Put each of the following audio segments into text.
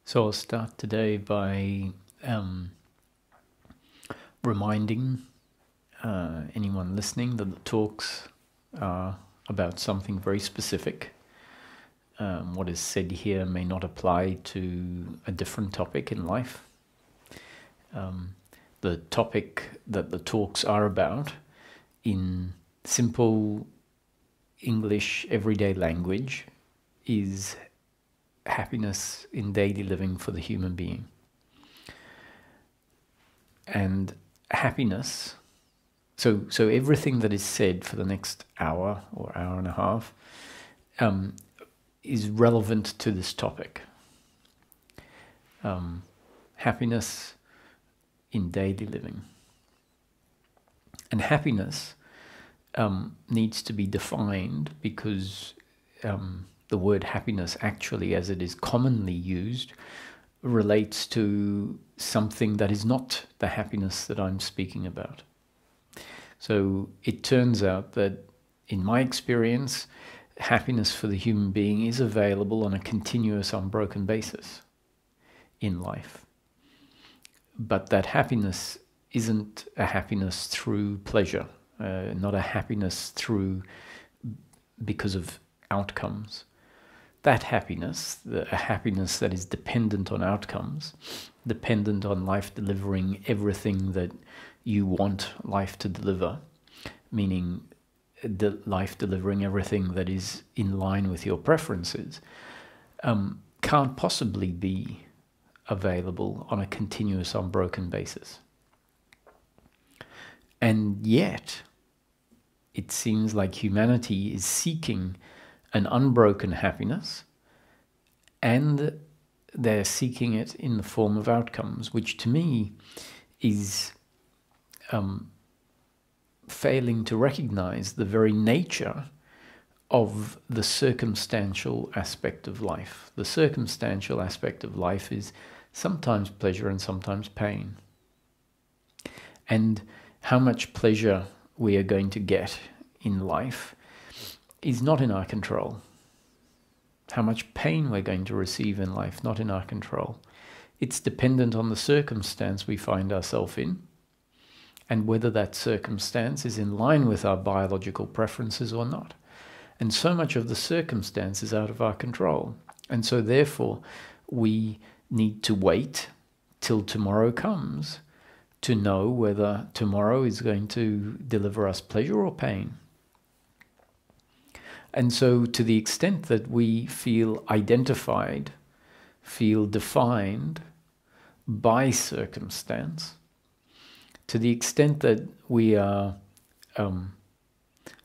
So I'll start today by reminding anyone listening that the talks are about something very specific. What is said here may not apply to a different topic in life. The topic that the talks are about, in simple English everyday language, is happiness in daily living for the human being. And happiness, so everything that is said for the next hour or hour and a half is relevant to this topic. Happiness in daily living. And happiness needs to be defined because the word happiness, actually, as it is commonly used, relates to something that is not the happiness that I'm speaking about. So it turns out that, in my experience, happiness for the human being is available on a continuous, unbroken basis in life. But that happiness isn't a happiness through pleasure, not a happiness because of outcomes. That happiness, a happiness that is dependent on outcomes, dependent on life delivering everything that you want life to deliver, meaning life delivering everything that is in line with your preferences, can't possibly be available on a continuous, unbroken basis. And yet, it seems like humanity is seeking an unbroken happiness, and they're seeking it in the form of outcomes, which to me is failing to recognize the very nature of the circumstantial aspect of life. The circumstantial aspect of life is sometimes pleasure and sometimes pain. And how much pleasure we are going to get in life is not in our control. How much pain we're going to receive in life, not in our control. It's dependent on the circumstance we find ourselves in, and whether that circumstance is in line with our biological preferences or not. And so much of the circumstance is out of our control. And so therefore, we need to wait till tomorrow comes to know whether tomorrow is going to deliver us pleasure or pain. And so to the extent that we feel identified, feel defined by circumstance, to the extent that we are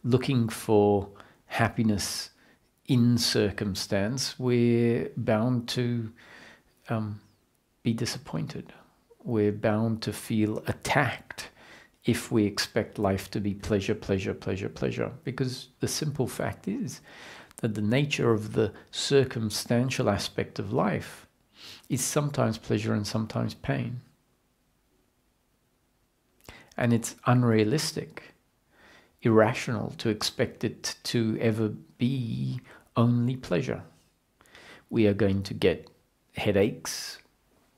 looking for happiness in circumstance, we're bound to be disappointed. We're bound to feel attacked if we expect life to be pleasure, pleasure, pleasure, pleasure. Because the simple fact is that the nature of the circumstantial aspect of life is sometimes pleasure and sometimes pain. And it's unrealistic, irrational to expect it to ever be only pleasure. We are going to get headaches,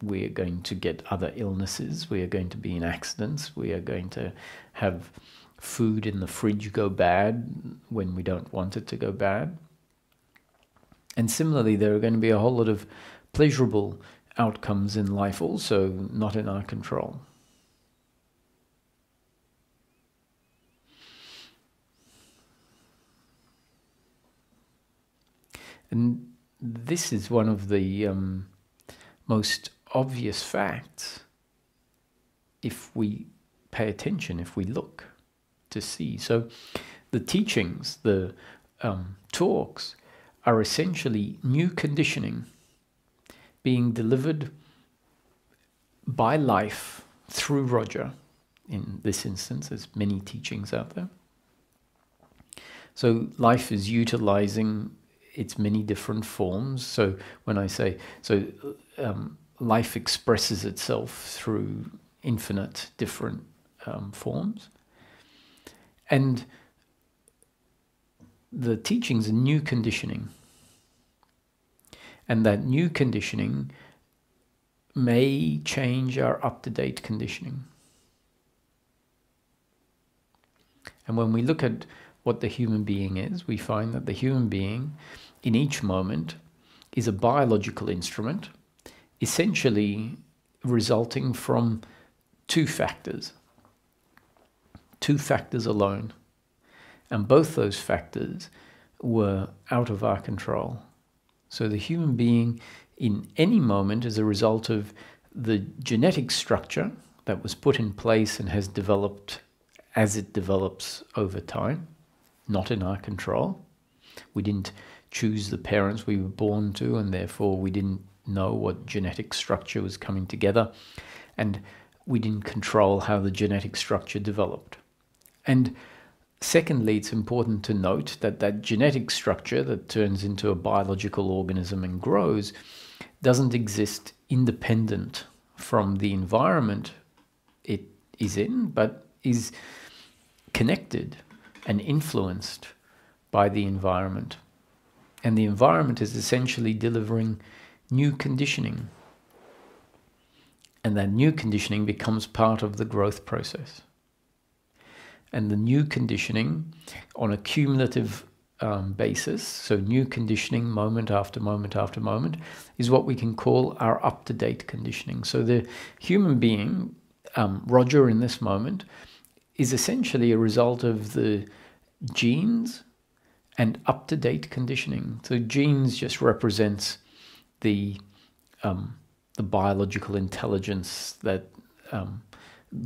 we are going to get other illnesses, we are going to be in accidents, we are going to have food in the fridge go bad when we don't want it to go bad. And similarly, there are going to be a whole lot of pleasurable outcomes in life also not in our control. And this is one of the most obvious facts if we pay attention, if we look to see. So the teachings, the talks, are essentially new conditioning being delivered by life through Roger. In this instance, there's many teachings out there. So life is utilizing its many different forms. So when I say, life expresses itself through infinite different forms. And the teachings are new conditioning. And that new conditioning may change our up-to-date conditioning. And when we look at what the human being is, we find that the human being in each moment is a biological instrument, essentially resulting from two factors alone. And both those factors were out of our control. So the human being in any moment is a result of the genetic structure that was put in place and has developed as it develops over time, not in our control. We didn't choose the parents we were born to, and therefore we didn't know what genetic structure was coming together, and we didn't control how the genetic structure developed. And secondly, it's important to note that that genetic structure that turns into a biological organism and grows doesn't exist independent from the environment it is in, but is connected and influenced by the environment. And the environment is essentially delivering new conditioning. And that new conditioning becomes part of the growth process. And the new conditioning on a cumulative basis, so new conditioning moment after moment after moment, is what we can call our up-to-date conditioning. So the human being, Roger in this moment, is essentially a result of the genes and up-to-date conditioning. So genes just represents the biological intelligence that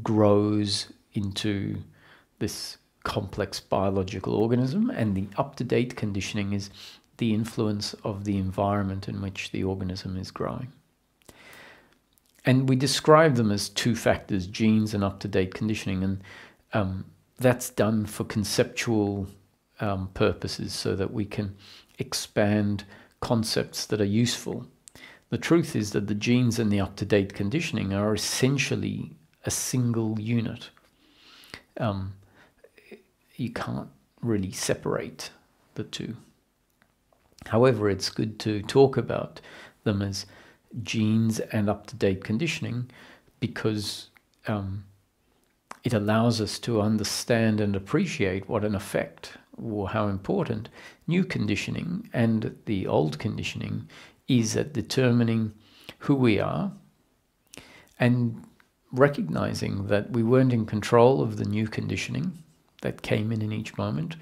grows into this complex biological organism, and the up-to-date conditioning is the influence of the environment in which the organism is growing. And we describe them as two factors, genes and up-to-date conditioning, and that's done for conceptual purposes so that we can expand concepts that are useful. The truth is that the genes and the up-to-date conditioning are essentially a single unit. You can't really separate the two. However, it's good to talk about them as genes and up-to-date conditioning because it allows us to understand and appreciate what an effect or how important new conditioning and the old conditioning is at determining who we are, and recognizing that we weren't in control of the new conditioning that came in each moment.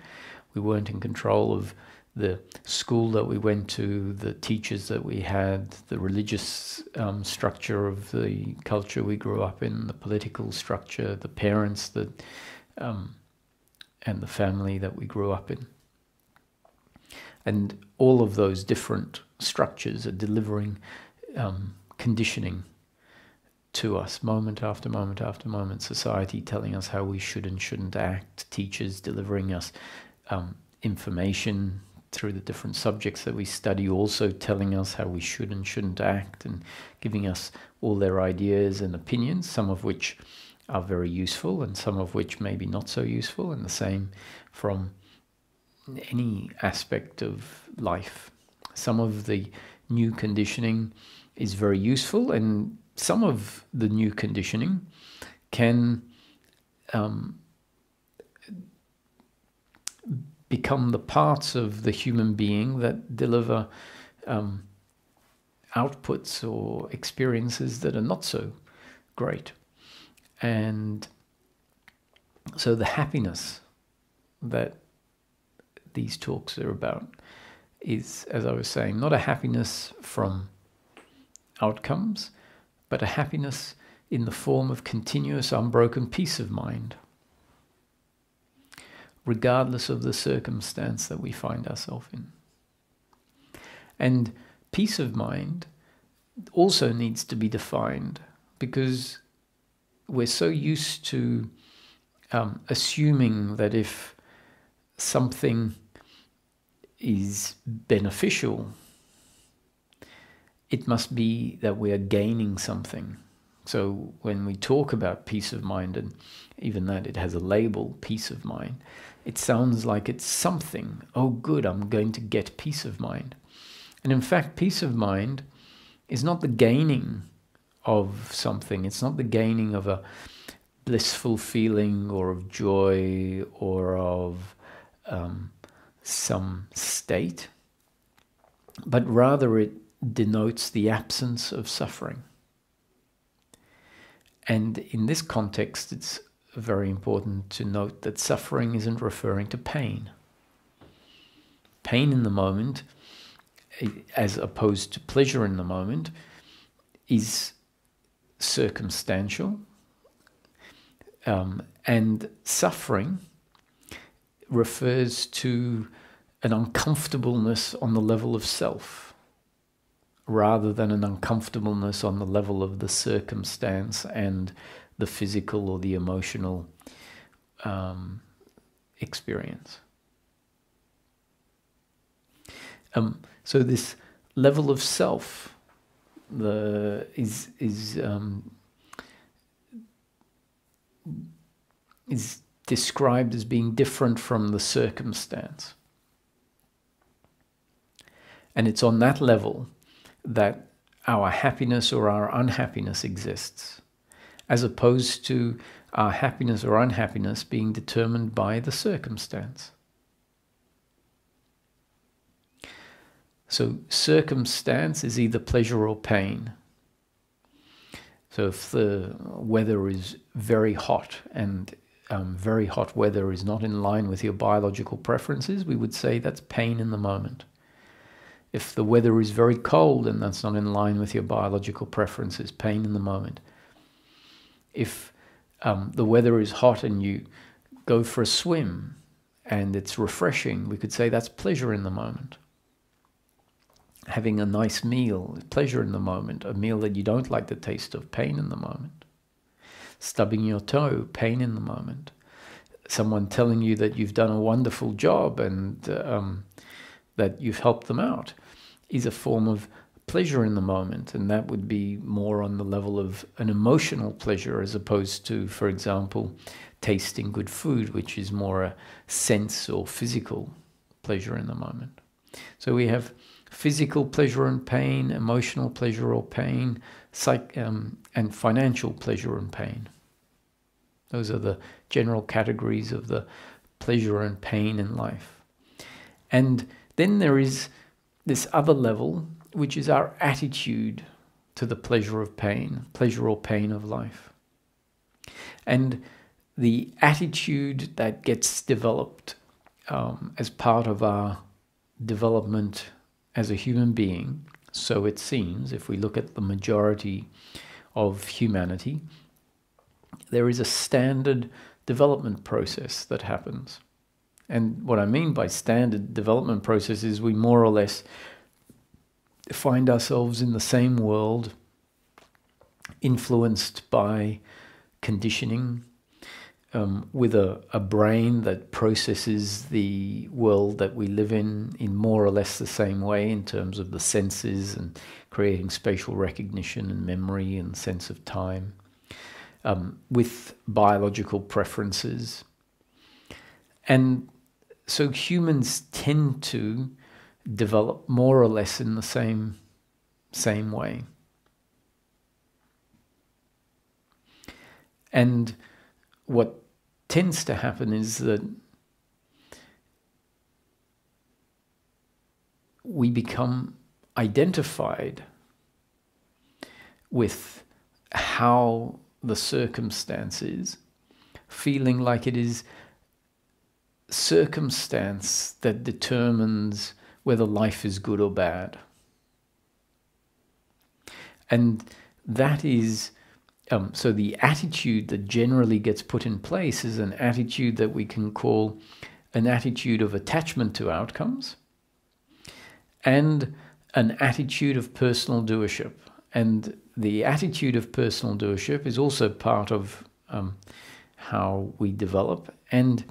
We weren't in control of the school that we went to, the teachers that we had, the religious structure of the culture we grew up in, the political structure, the parents that, and the family that we grew up in. And all of those different structures are delivering conditioning to us moment after moment after moment. Society telling us how we should and shouldn't act, teachers delivering us information through the different subjects that we study, also telling us how we should and shouldn't act, and giving us all their ideas and opinions, some of which are very useful and some of which maybe not so useful, and the same from any aspect of life. Some of the new conditioning is very useful, and some of the new conditioning can become the parts of the human being that deliver outputs or experiences that are not so great. And so the happiness that these talks are about is, as I was saying, not a happiness from outcomes, but a happiness in the form of continuous, unbroken peace of mind, regardless of the circumstance that we find ourselves in. And peace of mind also needs to be defined, because we're so used to assuming that if something is beneficial, it must be that we are gaining something. So when we talk about peace of mind, and even that it has a label, peace of mind, it sounds like it's something. Oh, good, I'm going to get peace of mind. And in fact, peace of mind is not the gaining of something. It's not the gaining of a blissful feeling or of joy or of some state, but rather it denotes the absence of suffering. And in this context, it's very important to note that suffering isn't referring to pain. Pain in the moment, as opposed to pleasure in the moment, is circumstantial, and suffering refers to an uncomfortableness on the level of self, rather than an uncomfortableness on the level of the circumstance and the physical or the emotional experience. So this level of self is described as being different from the circumstance. And it's on that level that our happiness or our unhappiness exists, as opposed to our happiness or unhappiness being determined by the circumstance. So circumstance is either pleasure or pain. So if the weather is very hot and very hot weather is not in line with your biological preferences, we would say that's pain in the moment. If the weather is very cold and that's not in line with your biological preferences, pain in the moment. If the weather is hot and you go for a swim and it's refreshing, we could say that's pleasure in the moment. Having a nice meal, pleasure in the moment. A meal that you don't like the taste of, pain in the moment. Stubbing your toe, pain in the moment. Someone telling you that you've done a wonderful job and that you've helped them out is a form of pleasure in the moment, and that would be more on the level of an emotional pleasure as opposed to, for example, tasting good food, which is more a sense or physical pleasure in the moment. So we have physical pleasure and pain, emotional pleasure or pain, and financial pleasure and pain. Those are the general categories of the pleasure and pain in life. And then there is this other level, which is our attitude to the pleasure of pain, pleasure or pain of life. And the attitude that gets developed as part of our development as a human being, so it seems, if we look at the majority of humanity, there is a standard development process that happens. And what I mean by standard development process is we more or less find ourselves in the same world, influenced by conditioning, with a brain that processes the world that we live in more or less the same way in terms of the senses and creating spatial recognition and memory and sense of time, with biological preferences. And so humans tend to develop more or less in the same way. And what tends to happen is that we become identified with how the circumstance is, feeling like it is circumstance that determines whether life is good or bad. And that is so the attitude that generally gets put in place is an attitude that we can call an attitude of attachment to outcomes and an attitude of personal doership. And the attitude of personal doership is also part of how we develop. And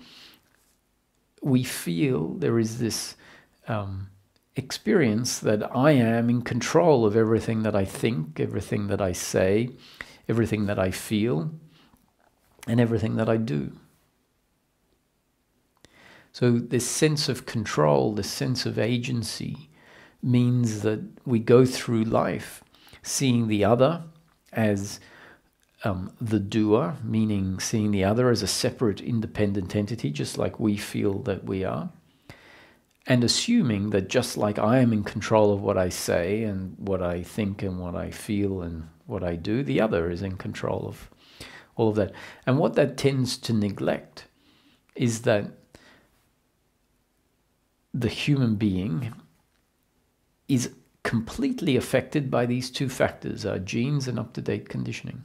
we feel there is this experience that I am in control of everything that I think, everything that I say, everything that I feel, and everything that I do. So this sense of control, this sense of agency, means that we go through life seeing the other as the doer, meaning seeing the other as a separate, independent entity, just like we feel that we are, and assuming that just like I am in control of what I say and what I think and what I feel and what I do, the other is in control of all of that. And what that tends to neglect is that the human being is completely affected by these two factors, our genes and up-to-date conditioning.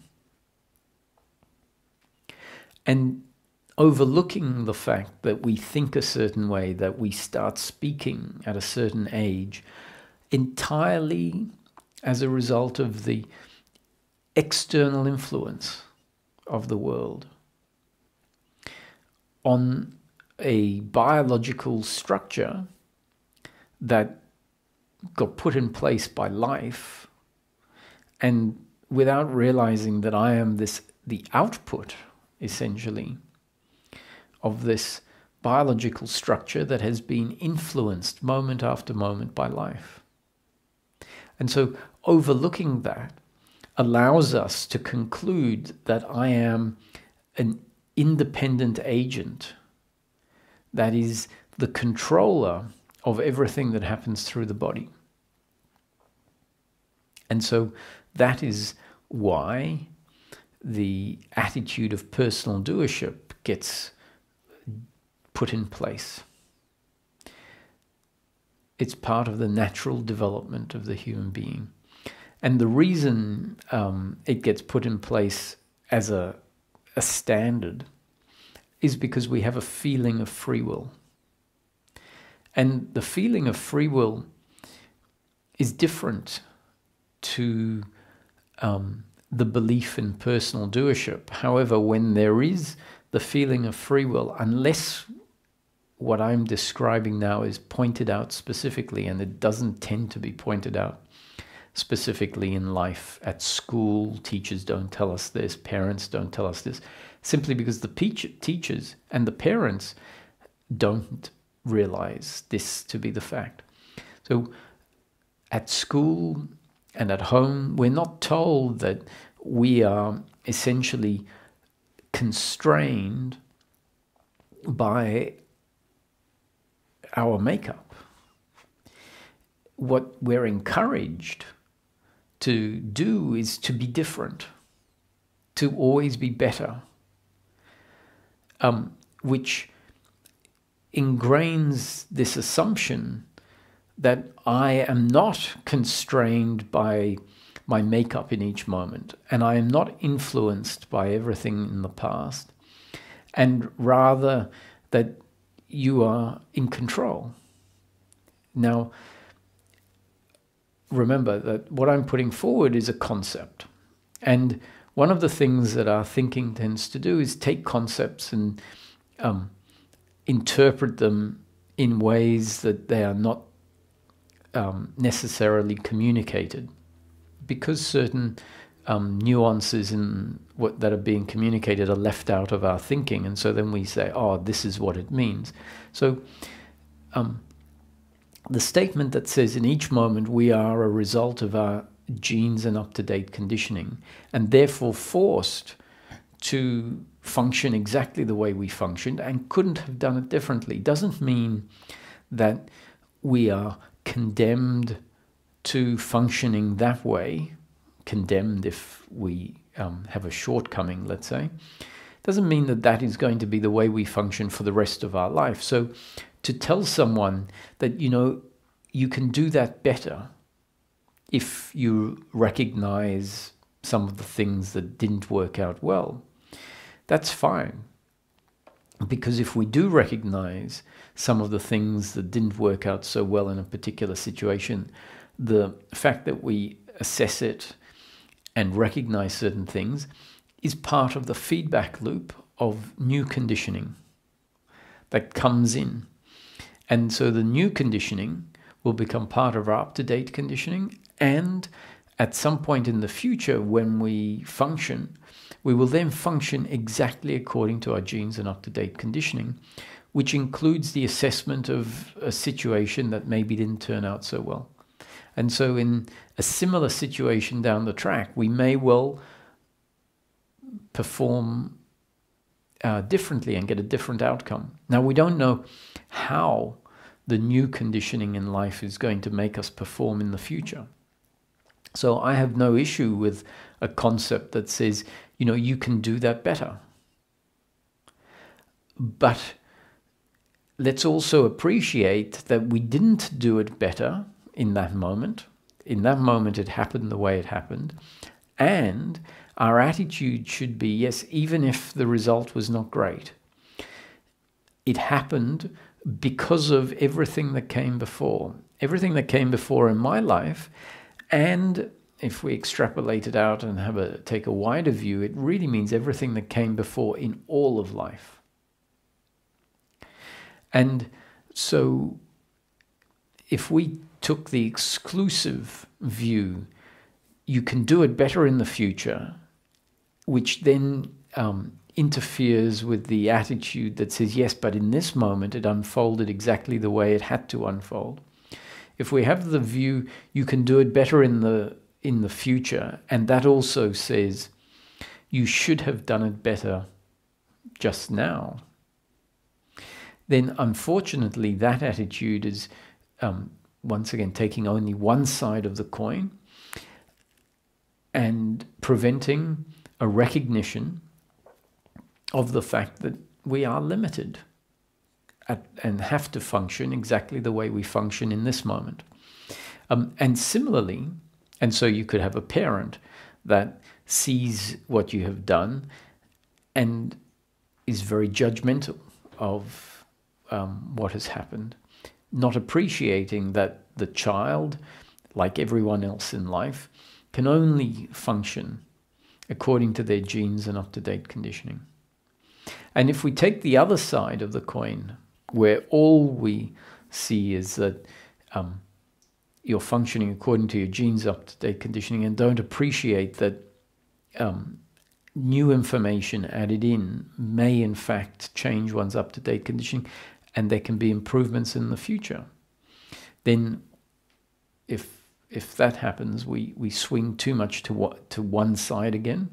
And overlooking the fact that we think a certain way, that we start speaking at a certain age, entirely as a result of the external influence of the world on a biological structure that got put in place by life, and without realizing that I am the output, essentially, of this biological structure that has been influenced moment after moment by life. And so overlooking that allows us to conclude that I am an independent agent that is the controller of everything that happens through the body. And so that is why the attitude of personal doership gets put in place. It's part of the natural development of the human being. And the reason it gets put in place as a standard is because we have a feeling of free will. And the feeling of free will is different to the belief in personal doership. However, when there is the feeling of free will, unless what I'm describing now is pointed out specifically, and it doesn't tend to be pointed out specifically in life, at school, teachers don't tell us this, parents don't tell us this, simply because the teachers and the parents don't realize this to be the fact. So at school and at home, we're not told that we are essentially constrained by our makeup. What we're encouraged to do is to be different, to always be better, which ingrains this assumption that I am not constrained by my makeup in each moment, and I am not influenced by everything in the past, and rather that you are in control. Now, remember that what I'm putting forward is a concept, and one of the things that our thinking tends to do is take concepts and interpret them in ways that they are not necessarily communicated, because certain nuances in what that are being communicated are left out of our thinking, and so then we say, oh, this is what it means. So the statement that says in each moment we are a result of our genes and up-to-date conditioning, and therefore forced to function exactly the way we functioned and couldn't have done it differently, doesn't mean that we are condemned to functioning that way, condemned if we have a shortcoming, let's say, doesn't mean that that is going to be the way we function for the rest of our life. So to tell someone that, you can do that better if you recognize some of the things that didn't work out well, that's fine. Because if we do recognize some of the things that didn't work out so well in a particular situation, the fact that we assess it and recognize certain things is part of the feedback loop of new conditioning that comes in. And so the new conditioning will become part of our up-to-date conditioning, and at some point in the future when we function, we will then function exactly according to our genes and up-to-date conditioning, which includes the assessment of a situation that maybe didn't turn out so well. And so in a similar situation down the track, we may well perform differently and get a different outcome. Now, we don't know how the new conditioning in life is going to make us perform in the future. So I have no issue with a concept that says, you can do that better. But let's also appreciate that we didn't do it better in that moment. In that moment, it happened the way it happened. And our attitude should be, yes, even if the result was not great, it happened because of everything that came before. Everything that came before in my life. And if we extrapolate it out and take a wider view, it really means everything that came before in all of life. And so if we took the exclusive view, you can do it better in the future, which then interferes with the attitude that says, yes, but in this moment it unfolded exactly the way it had to unfold. If we have the view, you can do it better in the future, and that also says you should have done it better just now, then unfortunately that attitude is once again taking only one side of the coin and preventing a recognition of the fact that we are limited and have to function exactly the way we function in this moment. And similarly, and so you could have a parent that sees what you have done and is very judgmental of what has happened, not appreciating that the child, like everyone else in life, can only function according to their genes and up-to-date conditioning. And if we take the other side of the coin, where all we see is that you're functioning according to your genes, up-to-date conditioning, and don't appreciate that new information added in may in fact change one's up-to-date conditioning, and there can be improvements in the future, then if that happens, we swing too much to one side again,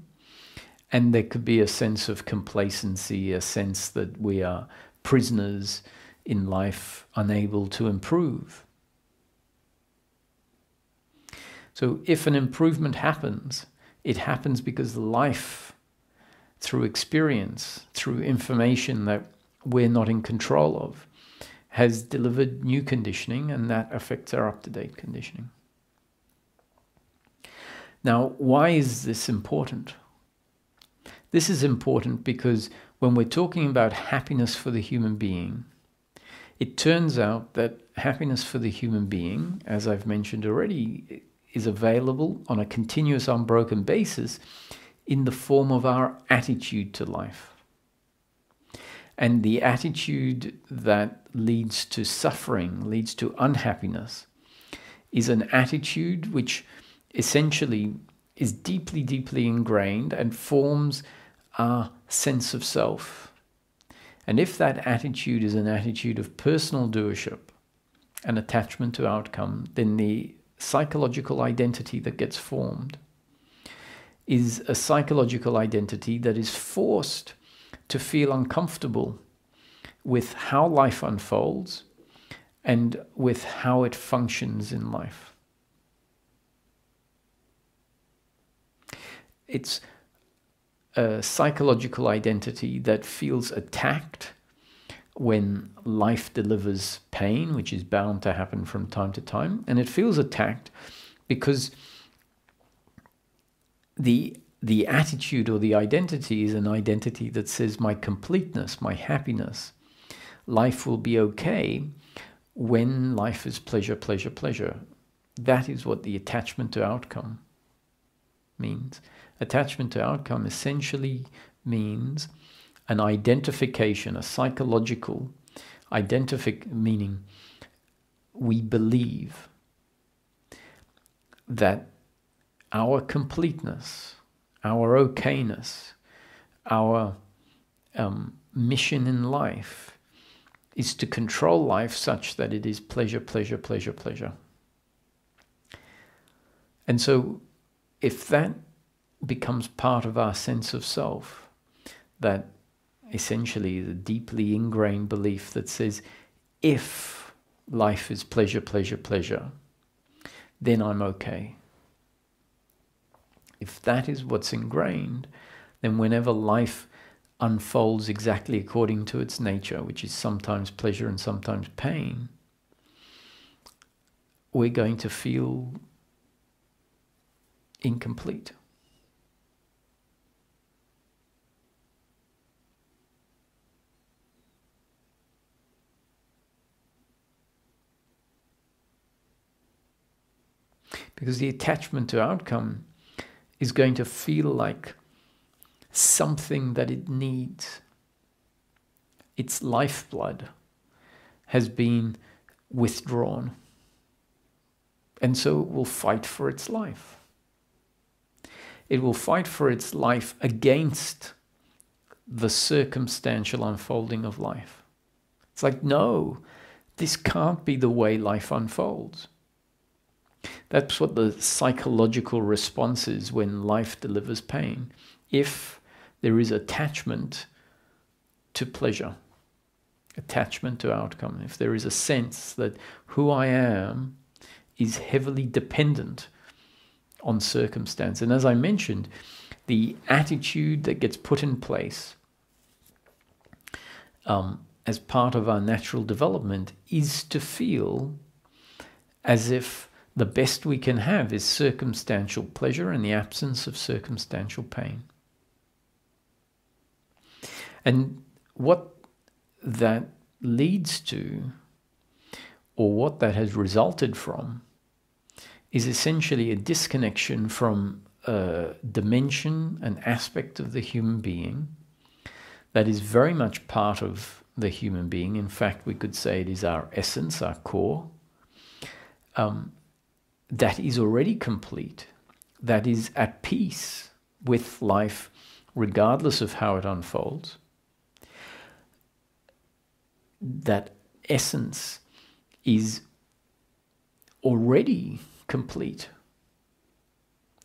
and there could be a sense of complacency, a sense that we are prisoners in life, unable to improve. So if an improvement happens, it happens because life, through experience, through information that we're not in control of, has delivered new conditioning, and that affects our up-to-date conditioning. Now, why is this important? This is important because when we're talking about happiness for the human being, it turns out that happiness for the human being, as I've mentioned already, is available on a continuous, unbroken basis in the form of our attitude to life. And the attitude that leads to suffering, leads to unhappiness, is an attitude which essentially is deeply, deeply ingrained and forms our sense of self. And if that attitude is an attitude of personal doership and attachment to outcome, then the psychological identity that gets formed is a psychological identity that is forced to feel uncomfortable with how life unfolds and with how it functions in life. It's a psychological identity that feels attacked when life delivers pain, which is bound to happen from time to time. And it feels attacked because the attitude or the identity is an identity that says my completeness, my happiness, life will be okay when life is pleasure, pleasure, pleasure. That is what the attachment to outcome means. Attachment to outcome essentially means an identification, a psychological meaning we believe that our completeness, our okayness, our mission in life is to control life such that it is pleasure, pleasure, pleasure, pleasure. And so if that becomes part of our sense of self, that essentially the deeply ingrained belief that says, if life is pleasure, pleasure, pleasure, then I'm okay. If that is what's ingrained, then whenever life unfolds exactly according to its nature, which is sometimes pleasure and sometimes pain, we're going to feel incomplete. Because the attachment to outcome is going to feel like something that it needs. Its lifeblood has been withdrawn. And so it will fight for its life. It will fight for its life against the circumstantial unfolding of life. It's like, no, this can't be the way life unfolds. That's what the psychological response is when life delivers pain. If there is attachment to pleasure, attachment to outcome, if there is a sense that who I am is heavily dependent on circumstance. And as I mentioned, the attitude that gets put in place as part of our natural development is to feel as if the best we can have is circumstantial pleasure in the absence of circumstantial pain. And what that leads to, or what that has resulted from, is essentially a disconnection from a dimension, an aspect of the human being that is very much part of the human being. In fact, we could say it is our essence, our core, that is already complete, that is at peace with life regardless of how it unfolds. That essence is already complete,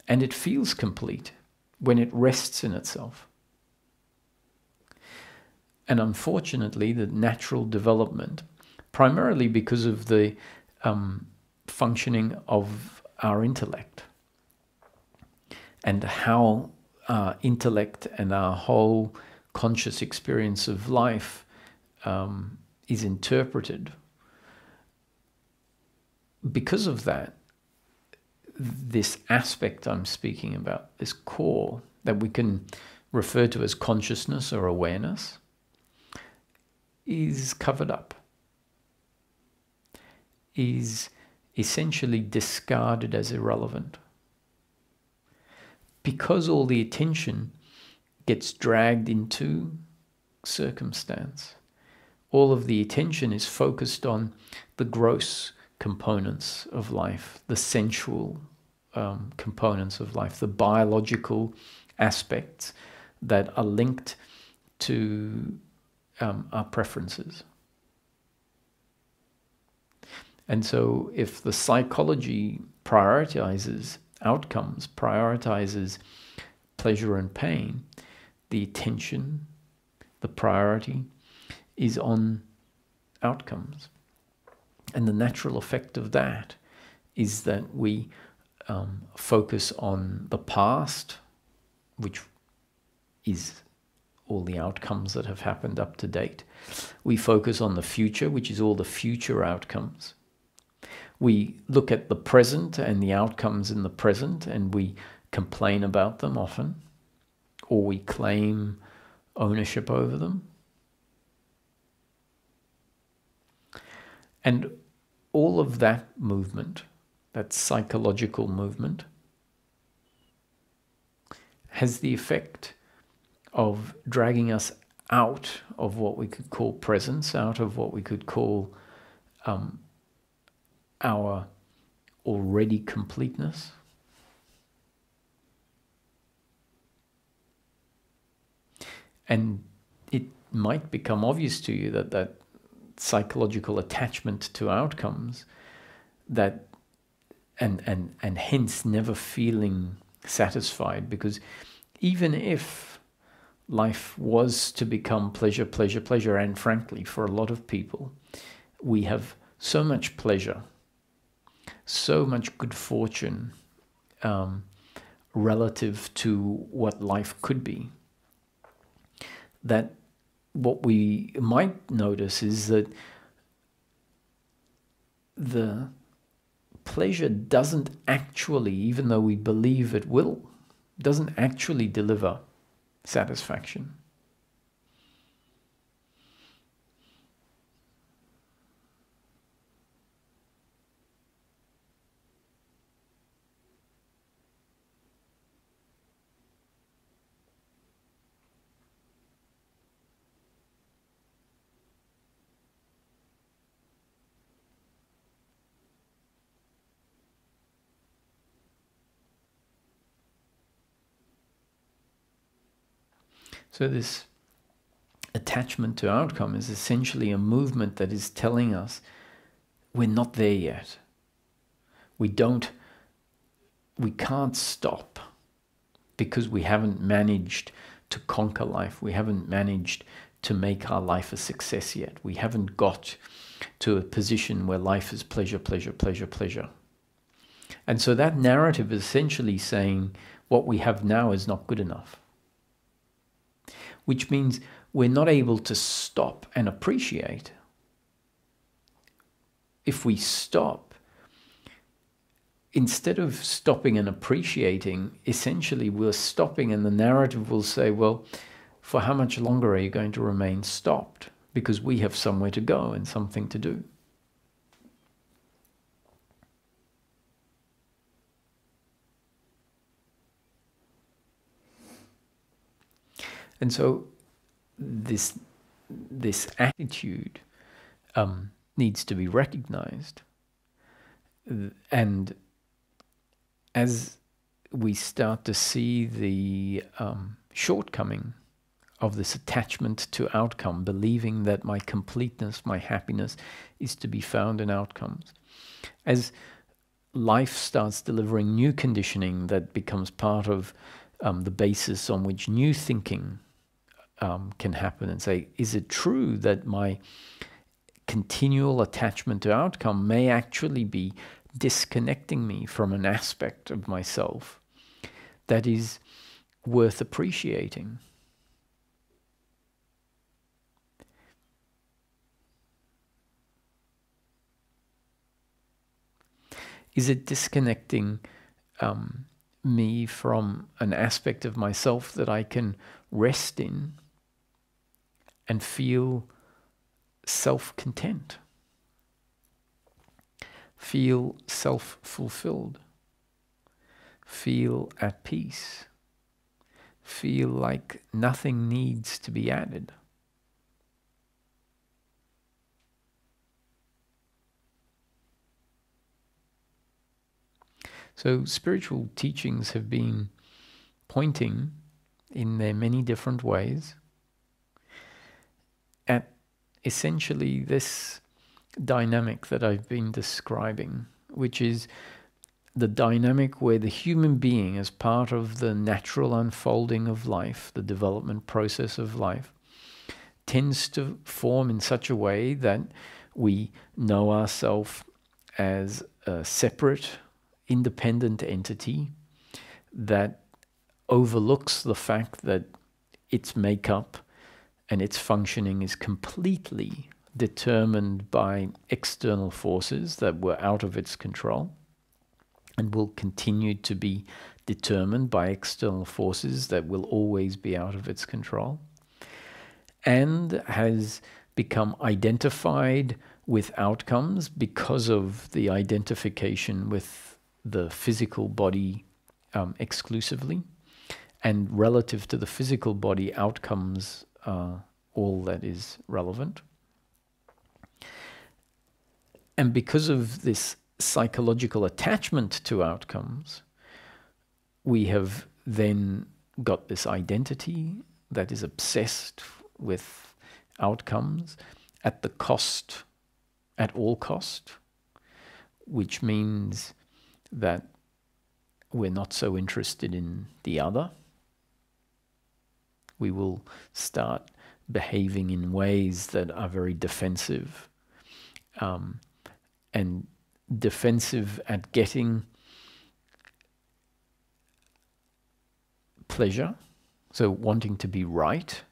and it feels complete when it rests in itself. And unfortunately, the natural development, primarily because of the functioning of our intellect and how our intellect and our whole conscious experience of life is interpreted. Because of that, this aspect I'm speaking about, this core that we can refer to as consciousness or awareness, is covered up, is essentially discarded as irrelevant. Because all the attention gets dragged into circumstance, all of the attention is focused on the gross components of life, the sensual components of life, the biological aspects that are linked to our preferences. And so if the psychology prioritizes outcomes, prioritizes pleasure and pain, the attention, the priority is on outcomes. And the natural effect of that is that we focus on the past, which is all the outcomes that have happened up to date. We focus on the future, which is all the future outcomes. We look at the present and the outcomes in the present, and we complain about them often, or we claim ownership over them. And all of that movement, that psychological movement, has the effect of dragging us out of what we could call presence, out of what we could call our already completeness. And it might become obvious to you that that psychological attachment to outcomes, that and hence never feeling satisfied, because even if life was to become pleasure, pleasure, pleasure, and frankly, for a lot of people, we have so much pleasure, so much good fortune relative to what life could be, that what we might notice is that the pleasure doesn't actually, even though we believe it will, doesn't actually deliver satisfaction. So this attachment to outcome is essentially a movement that is telling us we're not there yet. We can't stop because we haven't managed to conquer life. We haven't managed to make our life a success yet. We haven't got to a position where life is pleasure, pleasure, pleasure, pleasure. And so that narrative is essentially saying what we have now is not good enough, which means we're not able to stop and appreciate. If we stop, instead of stopping and appreciating, essentially we're stopping, and the narrative will say, well, for how much longer are you going to remain stopped? Because we have somewhere to go and something to do. And so this attitude needs to be recognized. And as we start to see the shortcoming of this attachment to outcome, believing that my completeness, my happiness is to be found in outcomes, as life starts delivering new conditioning that becomes part of the basis on which new thinking can happen, and say, is it true that my continual attachment to outcome may actually be disconnecting me from an aspect of myself that is worth appreciating? Is it disconnecting me from an aspect of myself that I can rest in and feel self-content, feel self-fulfilled, feel at peace, feel like nothing needs to be added? So spiritual teachings have been pointing in their many different ways at essentially this dynamic that I've been describing, which is the dynamic where the human being, as part of the natural unfolding of life, the development process of life, tends to form in such a way that we know ourselves as a separate, independent entity that overlooks the fact that its makeup and its functioning is completely determined by external forces that were out of its control and will continue to be determined by external forces that will always be out of its control, and has become identified with outcomes because of the identification with the physical body exclusively, and relative to the physical body, outcomes are all that is relevant. And because of this psychological attachment to outcomes, we have then got this identity that is obsessed with outcomes at the cost, at all cost, which means that we're not so interested in the other. We will start behaving in ways that are very defensive, and defensive at getting pleasure, so wanting to be right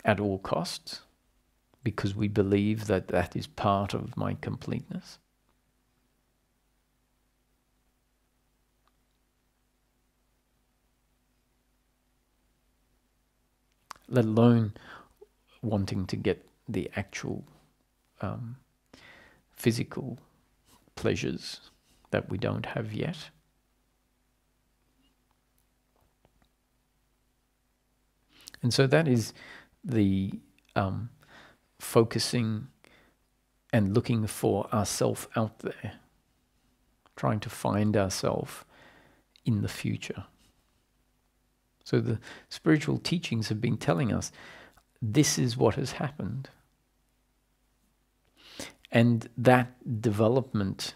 at all costs, because we believe that that is part of my completeness. Let alone wanting to get the actual physical pleasures that we don't have yet. And so that is the focusing and looking for ourself out there, trying to find ourself in the future. So the spiritual teachings have been telling us this is what has happened. And that development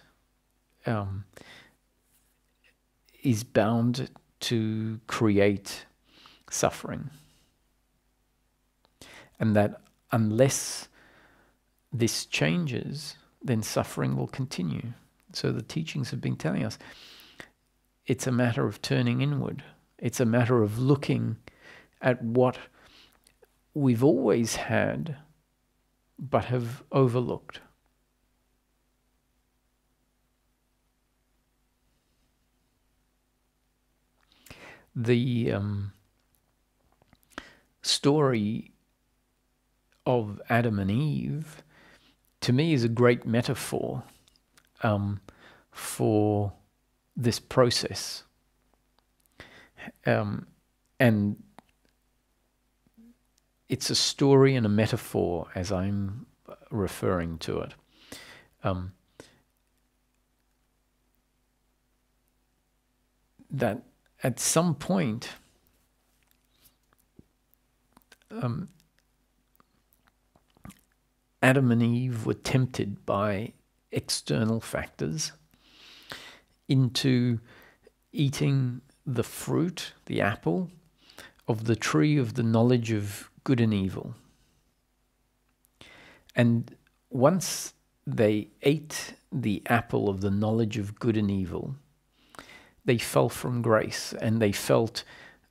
is bound to create suffering. And that unless this changes, then suffering will continue. So the teachings have been telling us it's a matter of turning inward. It's a matter of looking at what we've always had but have overlooked. The story of Adam and Eve, to me, is a great metaphor for this process. And it's a story and a metaphor as I'm referring to it. That at some point, Adam and Eve were tempted by external factors into eating the fruit, the apple, of the tree of the knowledge of good and evil. And once they ate the apple of the knowledge of good and evil, they fell from grace and they felt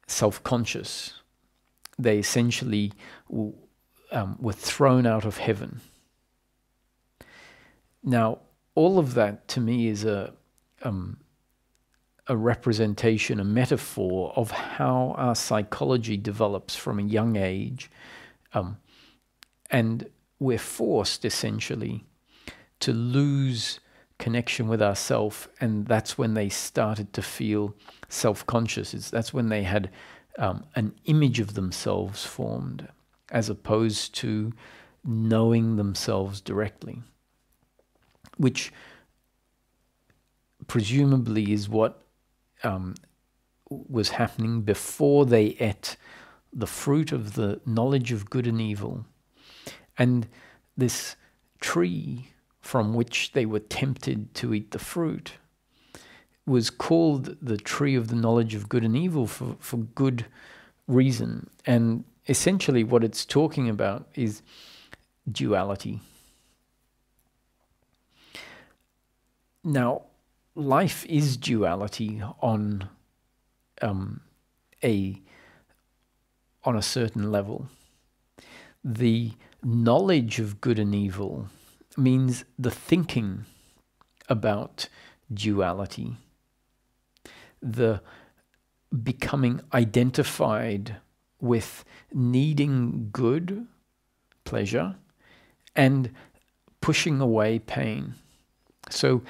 self-conscious. They essentially were thrown out of heaven. Now, all of that to me is a representation, a metaphor of how our psychology develops from a young age. And we're forced essentially to lose connection with ourself, and that's when they started to feel self-conscious. That's when they had an image of themselves formed, as opposed to knowing themselves directly, which presumably is what was happening before they ate the fruit of the knowledge of good and evil. And this tree from which they were tempted to eat the fruit was called the tree of the knowledge of good and evil for good reason. And essentially what it's talking about is duality. Now, life is duality on a certain level. The knowledge of good and evil means the thinking about duality, the becoming identified with needing good, pleasure, and pushing away pain. So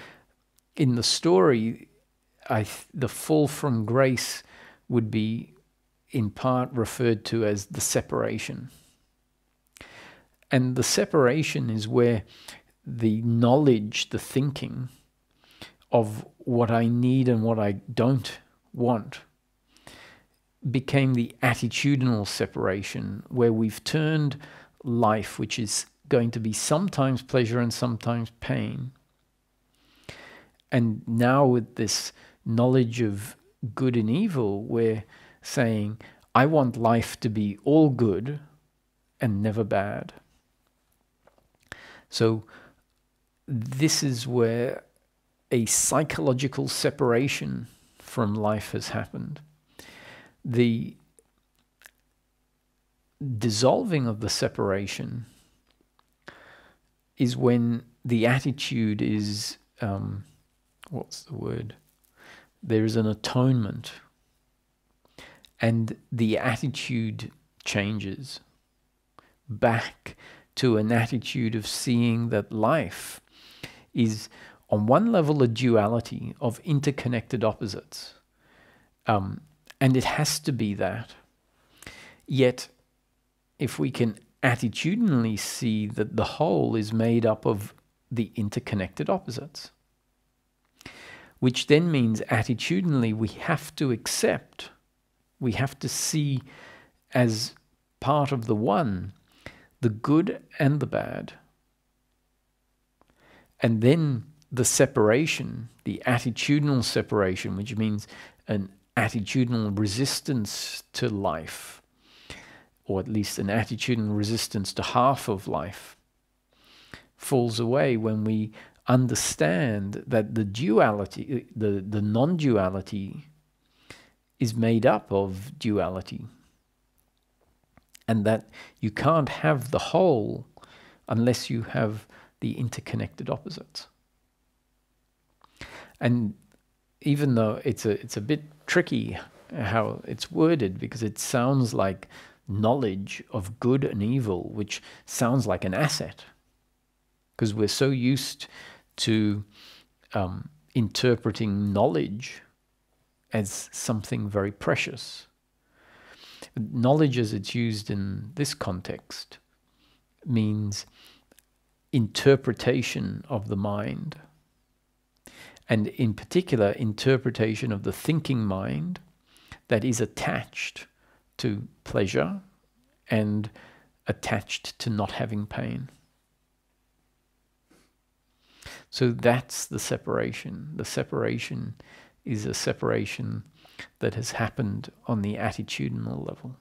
in the story, the fall from grace would be in part referred to as the separation. And the separation is where the knowledge, the thinking of what I need and what I don't want became the attitudinal separation, where we've turned life, which is going to be sometimes pleasure and sometimes pain, And now with this knowledge of good and evil, we're saying, I want life to be all good and never bad. So this is where a psychological separation from life has happened. The dissolving of the separation is when the attitude is, what's the word? There is an atonement, and the attitude changes back to an attitude of seeing that life is, on one level, a duality of interconnected opposites. And it has to be that. Yet, if we can attitudinally see that the whole is made up of the interconnected opposites, which then means attitudinally we have to accept, we have to see as part of the one, the good and the bad. And then the separation, the attitudinal separation, which means an attitudinal resistance to life, or at least an attitudinal resistance to half of life, falls away when we understand that the duality, the non-duality is made up of duality. And that you can't have the whole unless you have the interconnected opposites. And even though it's a bit tricky how it's worded, because it sounds like knowledge of good and evil, which sounds like an asset, because we're so used to interpreting knowledge as something very precious. Knowledge, as it's used in this context, means interpretation of the mind, and in particular interpretation of the thinking mind that is attached to pleasure and attached to not having pain. So that's the separation. The separation is a separation that has happened on the attitudinal level.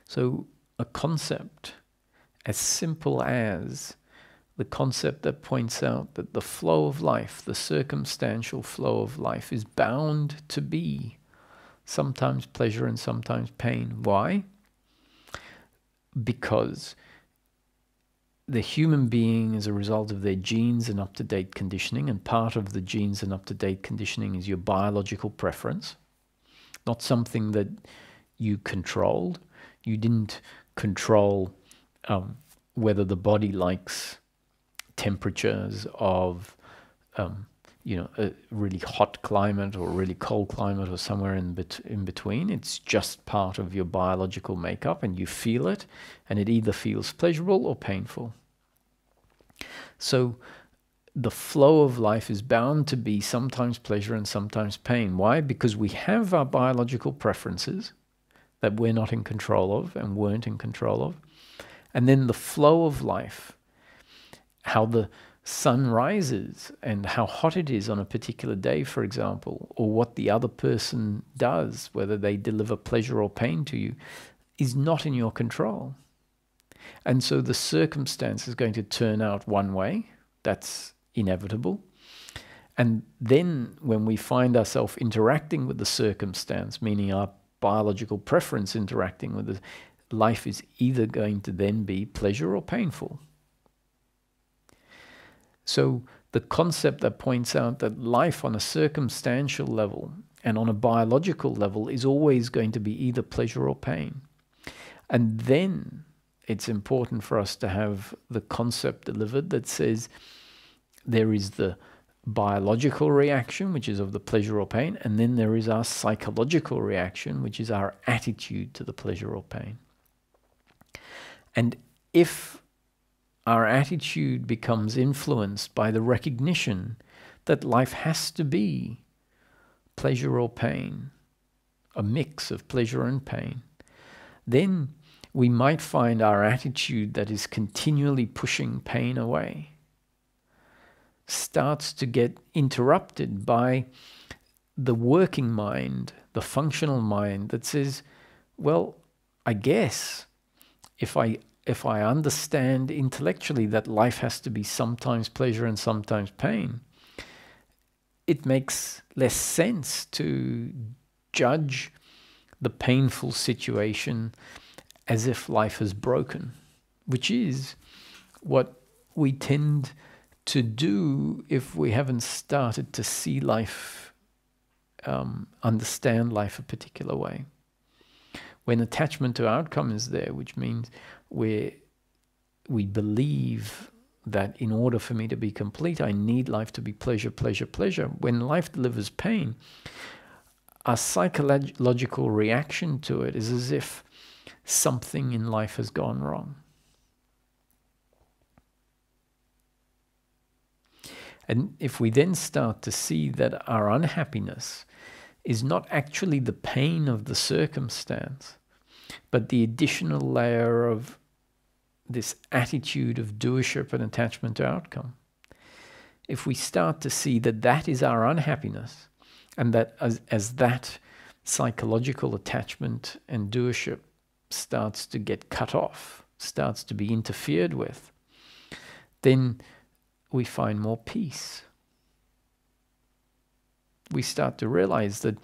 So a concept as simple as the concept that points out that the flow of life, the circumstantial flow of life, is bound to be sometimes pleasure and sometimes pain. Why? Because the human being is a result of their genes and up-to-date conditioning, and part of the genes and up-to-date conditioning is your biological preference, not something that you controlled. You didn't control whether the body likes temperatures of, a really hot climate or a really cold climate or somewhere in between. It's just part of your biological makeup, and you feel it, and it either feels pleasurable or painful. So the flow of life is bound to be sometimes pleasure and sometimes pain. Why? Because we have our biological preferences that we're not in control of and weren't in control of. And then the flow of life, how the sun rises and how hot it is on a particular day, for example, or what the other person does, whether they deliver pleasure or pain to you, is not in your control. And so the circumstance is going to turn out one way. That's inevitable. And then when we find ourselves interacting with the circumstance, meaning our biological preference interacting with it, life is either going to then be pleasure or painful. So the concept that points out that life on a circumstantial level and on a biological level is always going to be either pleasure or pain. And then it's important for us to have the concept delivered that says there is the biological reaction, which is of the pleasure or pain, and then there is our psychological reaction, which is our attitude to the pleasure or pain. And if our attitude becomes influenced by the recognition that life has to be pleasure or pain, a mix of pleasure and pain, then we might find our attitude that is continually pushing pain away starts to get interrupted by the working mind, the functional mind that says, well, I guess if I understand intellectually that life has to be sometimes pleasure and sometimes pain, it makes less sense to judge the painful situation as if life is broken, which is what we tend to do if we haven't started to see life, understand life a particular way. When attachment to outcome is there, which means we believe that in order for me to be complete, I need life to be pleasure, pleasure, pleasure. When life delivers pain, our psychological reaction to it is as if something in life has gone wrong. And if we then start to see that our unhappiness is not actually the pain of the circumstance, but the additional layer of this attitude of doership and attachment to outcome, if we start to see that that is our unhappiness, and that as that psychological attachment and doership starts to get cut off, starts to be interfered with, then we find more peace. We start to realize that,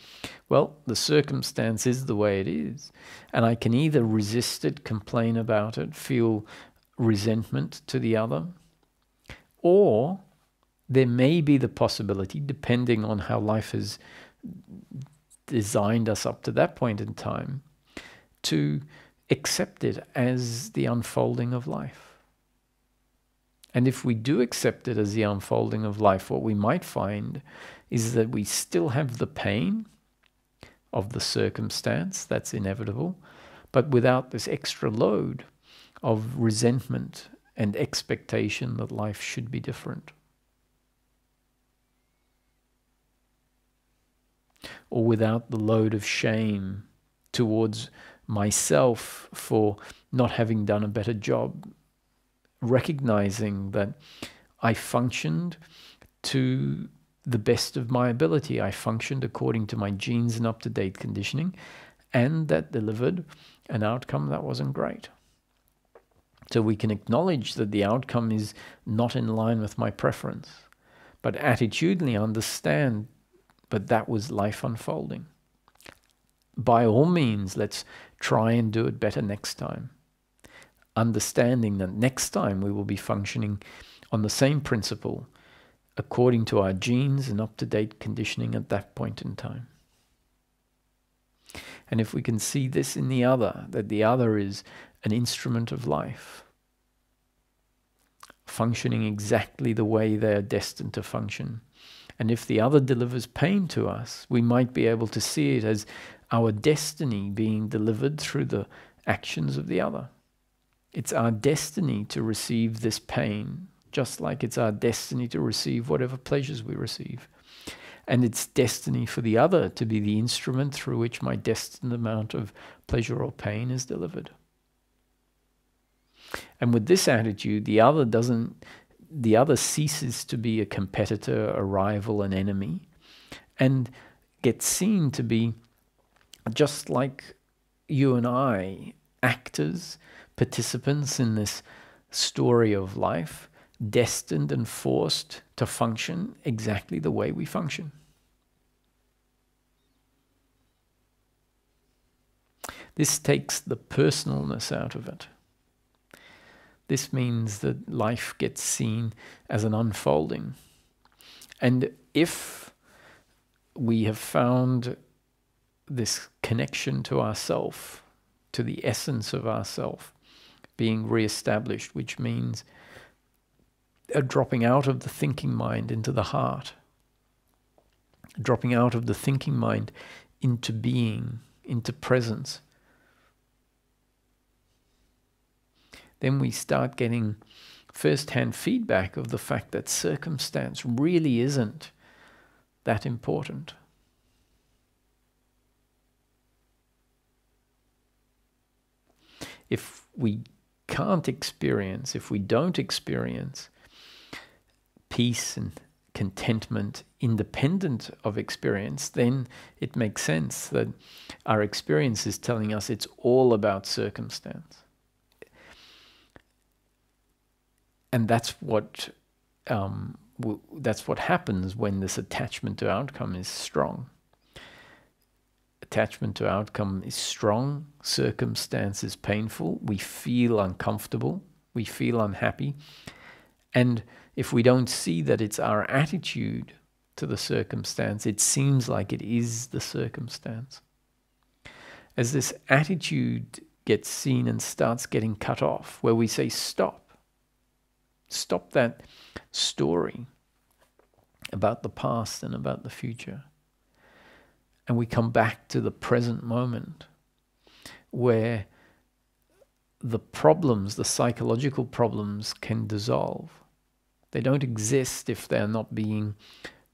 well, the circumstance is the way it is, and I can either resist it, complain about it, feel resentment to the other, or there may be the possibility, depending on how life has designed us up to that point in time, to accept it as the unfolding of life. And if we do accept it as the unfolding of life, what we might find is that we still have the pain of the circumstance, that's inevitable, but without this extra load of resentment and expectation that life should be different. Or without the load of shame towards myself for not having done a better job, recognizing that I functioned to the best of my ability. I functioned according to my genes and up-to-date conditioning, and that delivered an outcome that wasn't great. So we can acknowledge that the outcome is not in line with my preference, but attitudinally understand, but that was life unfolding. By all means, let's try and do it better next time. Understanding that next time we will be functioning on the same principle according to our genes and up-to-date conditioning at that point in time. And if we can see this in the other, that the other is an instrument of life, functioning exactly the way they are destined to function. And if the other delivers pain to us, we might be able to see it as our destiny being delivered through the actions of the other. It's our destiny to receive this pain, just like it's our destiny to receive whatever pleasures we receive. And it's destiny for the other to be the instrument through which my destined amount of pleasure or pain is delivered. And with this attitude, the other ceases to be a competitor, a rival, an enemy, and gets seen to be just like you and I, actors, participants in this story of life, destined and forced to function exactly the way we function. This takes the personalness out of it. This means that life gets seen as an unfolding. And if we have found this connection to ourself, to the essence of ourself, being re-established, which means a dropping out of the thinking mind into the heart, dropping out of the thinking mind into being, into presence, then we start getting first-hand feedback of the fact that circumstance really isn't that important. If we can't experience, if we don't experience peace and contentment independent of experience, then it makes sense that our experience is telling us it's all about circumstance. And that's what happens when this attachment to outcome is strong. Attachment to outcome is strong, circumstance is painful, we feel uncomfortable, we feel unhappy, and if we don't see that it's our attitude to the circumstance, it seems like it is the circumstance. As this attitude gets seen and starts getting cut off, where we say, stop that story about the past and about the future, and we come back to the present moment, where the problems, the psychological problems, can dissolve. They don't exist if they're not being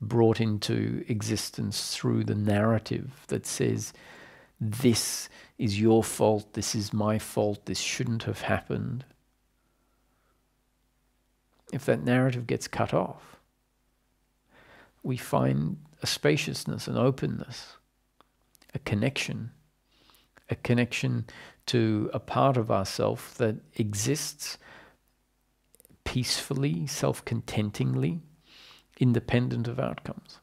brought into existence through the narrative that says, this is your fault, this is my fault, this shouldn't have happened. If that narrative gets cut off, we find a spaciousness, an openness, a connection to a part of ourself that exists peacefully, self-contentingly, independent of outcomes.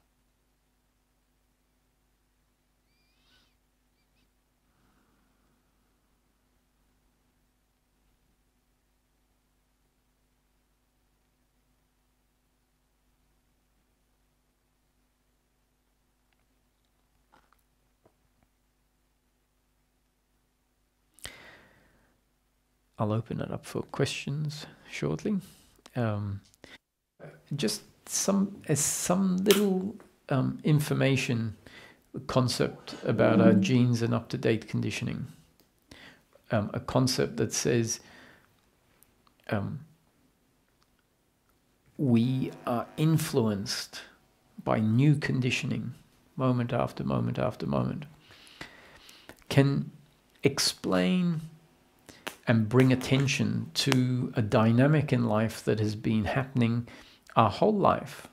I'll open it up for questions shortly. Just some little information, concept about our genes and up-to-date conditioning. A concept that says we are influenced by new conditioning, moment after moment after moment, can explain and bring attention to a dynamic in life that has been happening our whole life,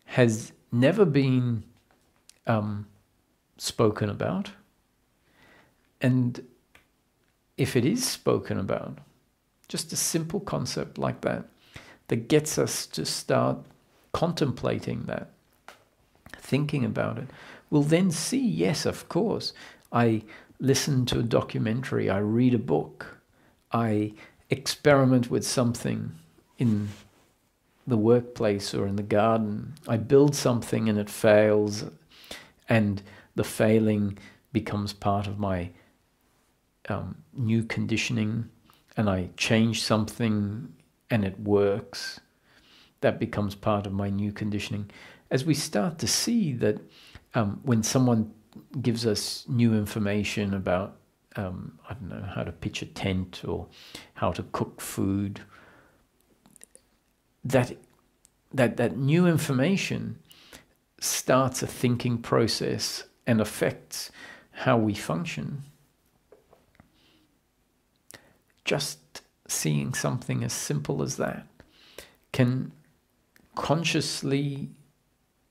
has never been spoken about, and if it is spoken about, just a simple concept like that gets us to start contemplating that, thinking about it, we'll then see, yes, of course, I listen to a documentary, I read a book, I experiment with something in the workplace or in the garden, I build something and it fails, and the failing becomes part of my new conditioning, and I change something and it works, that becomes part of my new conditioning. As we start to see that when someone gives us new information about, I don't know, how to pitch a tent or how to cook food, that new information starts a thinking process and affects how we function. Just seeing something as simple as that can consciously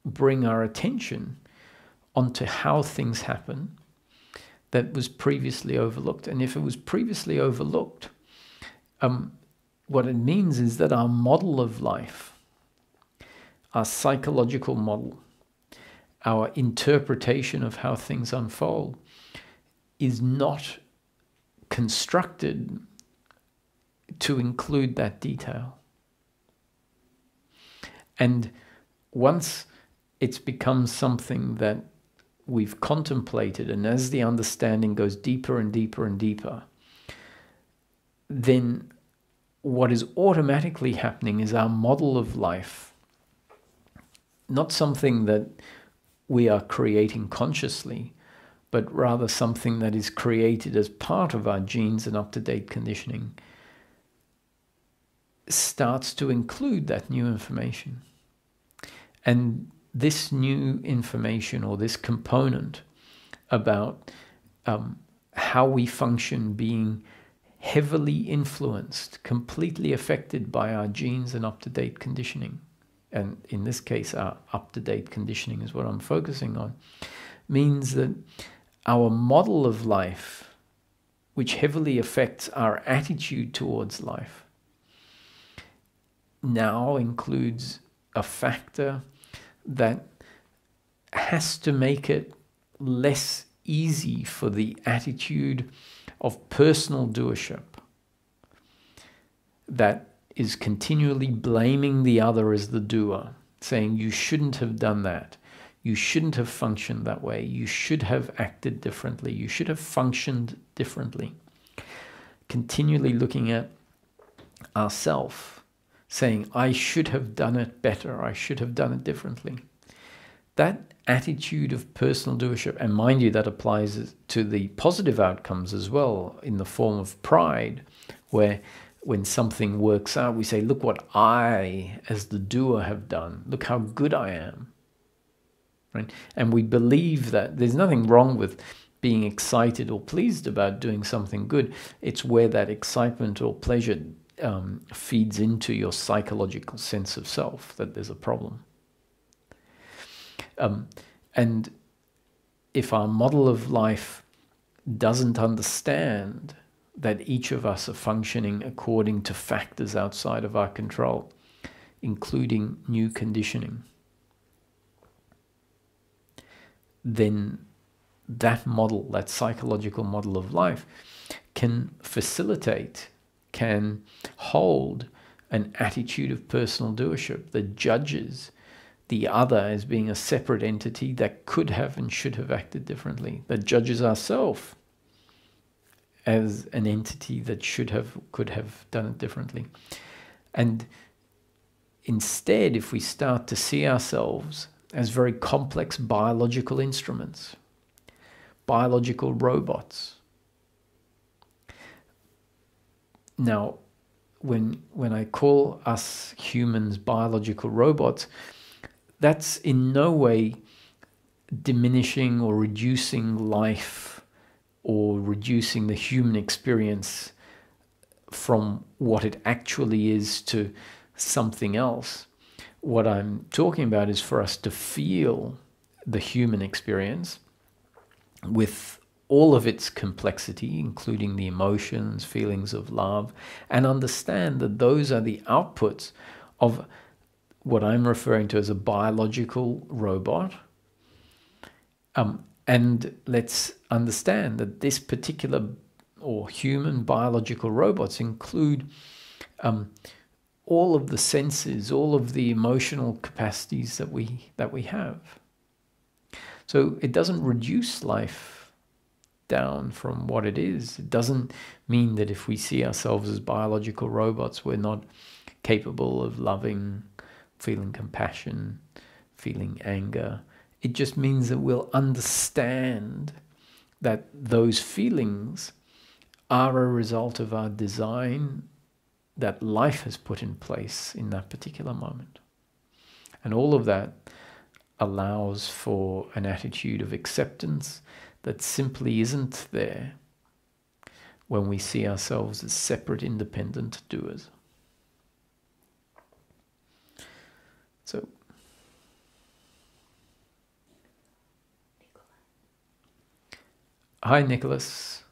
bring our attention onto how things happen that was previously overlooked. And if it was previously overlooked, what it means is that our model of life, our psychological model, our interpretation of how things unfold is not constructed to include that detail. And once it's become something that we've contemplated, and as the understanding goes deeper and deeper and deeper, then what is automatically happening is our model of life, not something that we are creating consciously, but rather something that is created as part of our genes and up-to-date conditioning, starts to include that new information. And this new information, or this component about how we function, being heavily influenced, completely affected by our genes and up-to-date conditioning, and in this case our up-to-date conditioning is what I'm focusing on, means that our model of life, which heavily affects our attitude towards life, now includes a factor that has to make it less easy for the attitude of personal doership that is continually blaming the other as the doer, saying you shouldn't have done that, you shouldn't have functioned that way, you should have acted differently, you should have functioned differently. Continually looking at ourself, saying I should have done it better, I should have done it differently. That attitude of personal doership, and mind you, that applies to the positive outcomes as well, in the form of pride, where when something works out, we say, look what I, as the doer, have done. Look how good I am. Right? And we believe that there's nothing wrong with being excited or pleased about doing something good. It's where that excitement or pleasure feeds into your psychological sense of self that there's a problem. And if our model of life doesn't understand that each of us are functioning according to factors outside of our control, including new conditioning, then that model, that psychological model of life, can facilitate, can hold an attitude of personal doership that judges the other as being a separate entity that could have and should have acted differently, that judges ourselves as an entity that should have, could have done it differently. And instead, if we start to see ourselves as very complex biological instruments, biological robots. Now, when I call us humans biological robots, that's in no way diminishing or reducing life or reducing the human experience from what it actually is to something else. What I'm talking about is for us to feel the human experience with all of its complexity, including the emotions, feelings of love, and understand that those are the outputs of what I'm referring to as a biological robot. And let's understand that this particular or human biological robots include all of the senses, all of the emotional capacities that we have. So it doesn't reduce life down from what it is. It doesn't mean that if we see ourselves as biological robots, we're not capable of loving, feeling compassion, feeling anger. It just means that we'll understand that those feelings are a result of our design that life has put in place in that particular moment. And all of that allows for an attitude of acceptance that simply isn't there when we see ourselves as separate, independent doers. So, hi, Nicholas.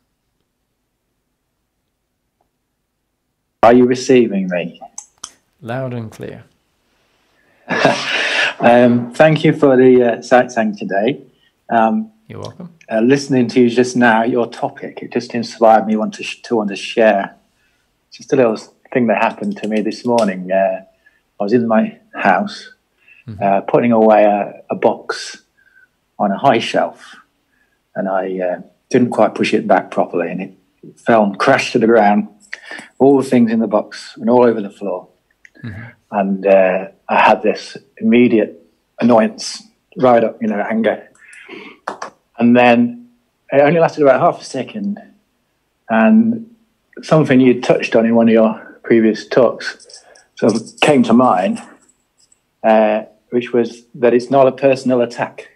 Are you receiving me? Loud and clear. Thank you for the satsang today. You're welcome. Listening to you just now, your topic, it just inspired me to want to share just a little thing that happened to me this morning. I was in my house, putting away a box on a high shelf, and I didn't quite push it back properly, and it fell and crashed to the ground. All the things in the box and all over the floor. And I had this immediate annoyance, right up, anger. And then it only lasted about half a second. And something you touched on in one of your previous talks sort of came to mind, which was that it's not a personal attack,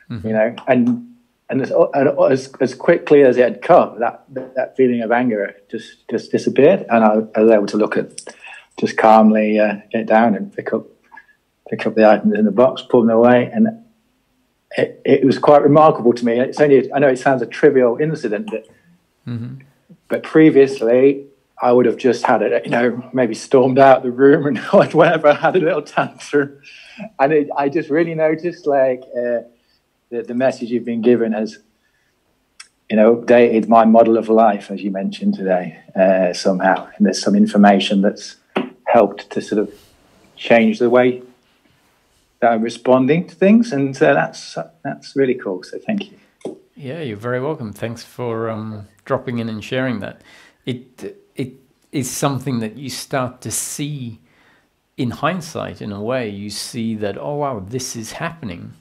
you know, and as quickly as it had come, that feeling of anger just disappeared, and I was able to look at, just calmly get down and pick up the items in the box, pull them away, and it was quite remarkable to me. It's only, I know it sounds a trivial incident, but previously I would have just had it, you know, maybe stormed out the room and whatever, had a little tantrum, and I just really noticed, like, the message you've been given has, you know, updated my model of life, as you mentioned today, somehow, and there's some information that's helped to sort of change the way that I'm responding to things, and that's really cool. So thank you. Yeah, you're very welcome. Thanks for dropping in and sharing that. It is something that you start to see in hindsight. In a way, you see that, oh wow, this is happening,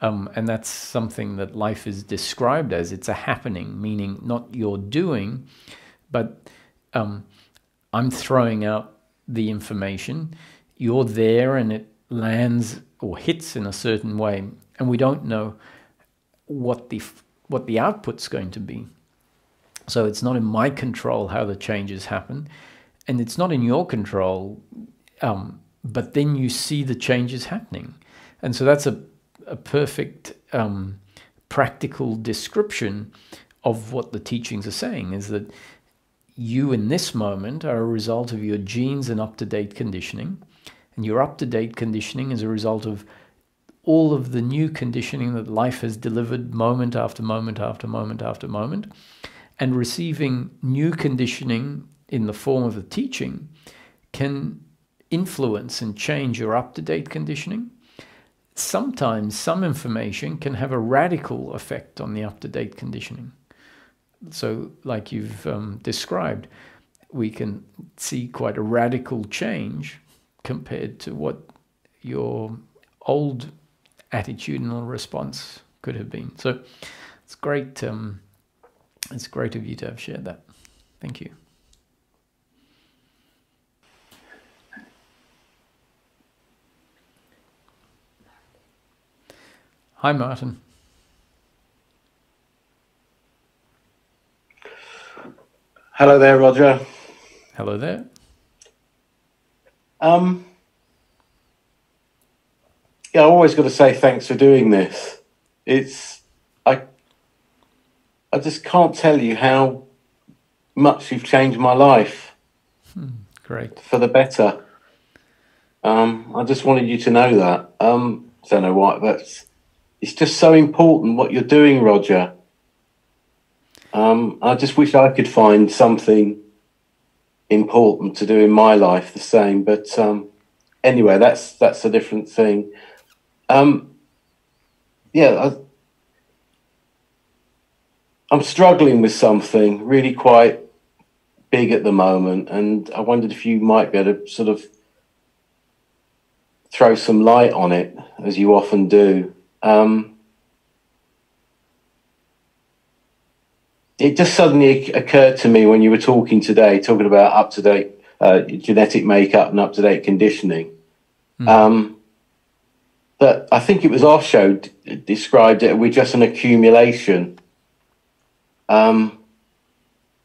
and that's something that life is described as. It's a happening, meaning not your doing, but I'm throwing out the information. You're there, and it lands or hits in a certain way, and we don't know what the output's going to be. So it's not in my control how the changes happen, and it's not in your control, but then you see the changes happening. And so that's a perfect practical description of what the teachings are saying, is that you in this moment are a result of your genes and up-to-date conditioning. And your up-to-date conditioning is a result of all of the new conditioning that life has delivered moment after moment after moment after moment. And receiving new conditioning in the form of a teaching can influence and change your up-to-date conditioning. Sometimes some information can have a radical effect on the up-to-date conditioning. So like you've described, we can see quite a radical change compared to what your old attitudinal response could have been. So it's great. It's great of you to have shared that. Thank you. Hi, Martin. Hello there, Roger. Hello there. Yeah, I always got to say thanks for doing this. I just can't tell you how much you've changed my life. Great. For the better. I just wanted you to know that. I don't know why, but it's just so important what you're doing, Roger. I just wish I could find something important to do in my life the same, but anyway, that's a different thing. I'm struggling with something really quite big at the moment, and I wondered if you might be able to sort of throw some light on it, as you often do. It just suddenly occurred to me when you were talking today, talking about up-to-date genetic makeup and up-to-date conditioning, that I think it was Osho described it, we're just an accumulation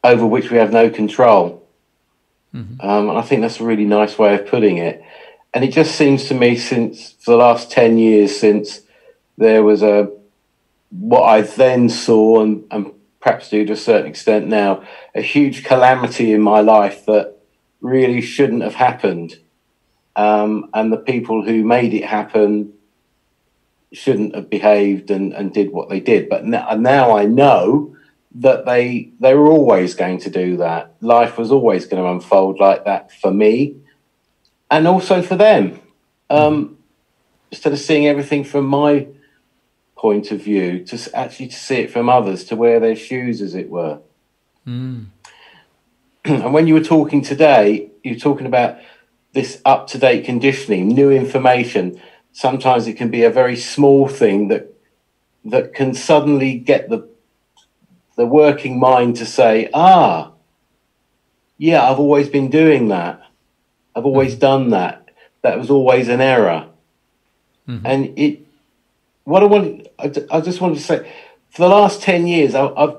over which we have no control. And I think that's a really nice way of putting it. And it just seems to me, since for the last 10 years, since there was what I then saw, and perhaps do to a certain extent now, a huge calamity in my life that really shouldn't have happened. And the people who made it happen shouldn't have behaved and did what they did. But now I know that they were always going to do that. Life was always going to unfold like that for me, and also for them. Instead of seeing everything from my point of view, to see it from others, to wear their shoes, as it were. And when you were talking today, you were talking about this up-to-date conditioning, new information. Sometimes it can be a very small thing that can suddenly get the working mind to say, yeah, I've always been doing that. I've always done that. That was always an error. And I just wanted to say, for the last 10 years, I've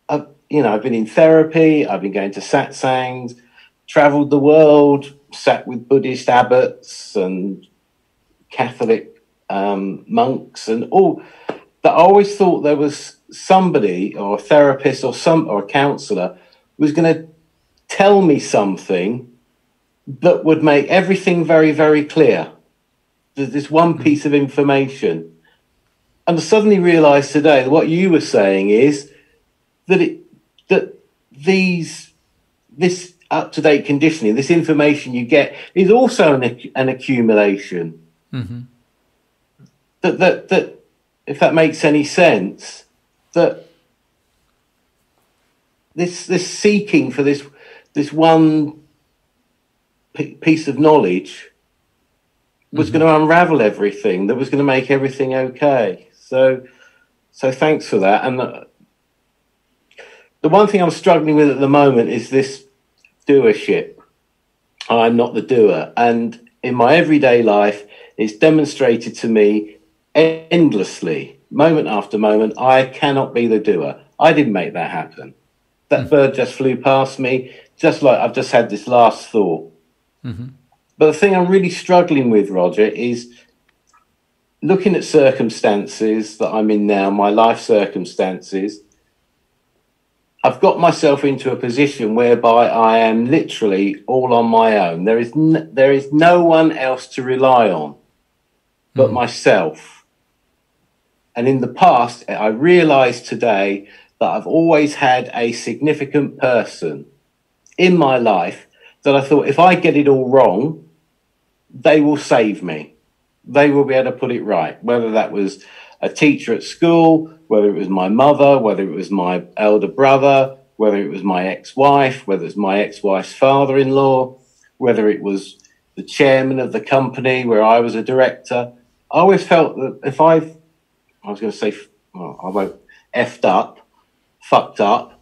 been in therapy, I've been going to satsangs, traveled the world, sat with Buddhist abbots and Catholic monks and all that. I always thought there was somebody or a therapist or a counselor was going to tell me something that would make everything very, very clear. There's this one piece of information. And I suddenly realized today that what you were saying is that this up-to-date conditioning, this information you get, is also an accumulation. That if that makes any sense, that this seeking for this one piece of knowledge was going to unravel everything, that was going to make everything okay. So thanks for that. And the one thing I'm struggling with at the moment is this doership. I'm not the doer. And in my everyday life, it's demonstrated to me endlessly, moment after moment, I cannot be the doer. I didn't make that happen. That bird just flew past me, just like I've just had this last thought. But the thing I'm really struggling with, Roger, is looking at circumstances that I'm in now, my life circumstances. I've got myself into a position whereby I am literally all on my own. There is no one else to rely on but myself. And in the past, I realised today that I've always had a significant person in my life that I thought, if I get it all wrong, they will save me. They will be able to put it right. Whether that was a teacher at school, whether it was my mother, whether it was my elder brother, whether it was my ex-wife, whether it was my ex-wife's father-in-law, whether it was the chairman of the company where I was a director. I always felt that if I won't effed up, fucked up,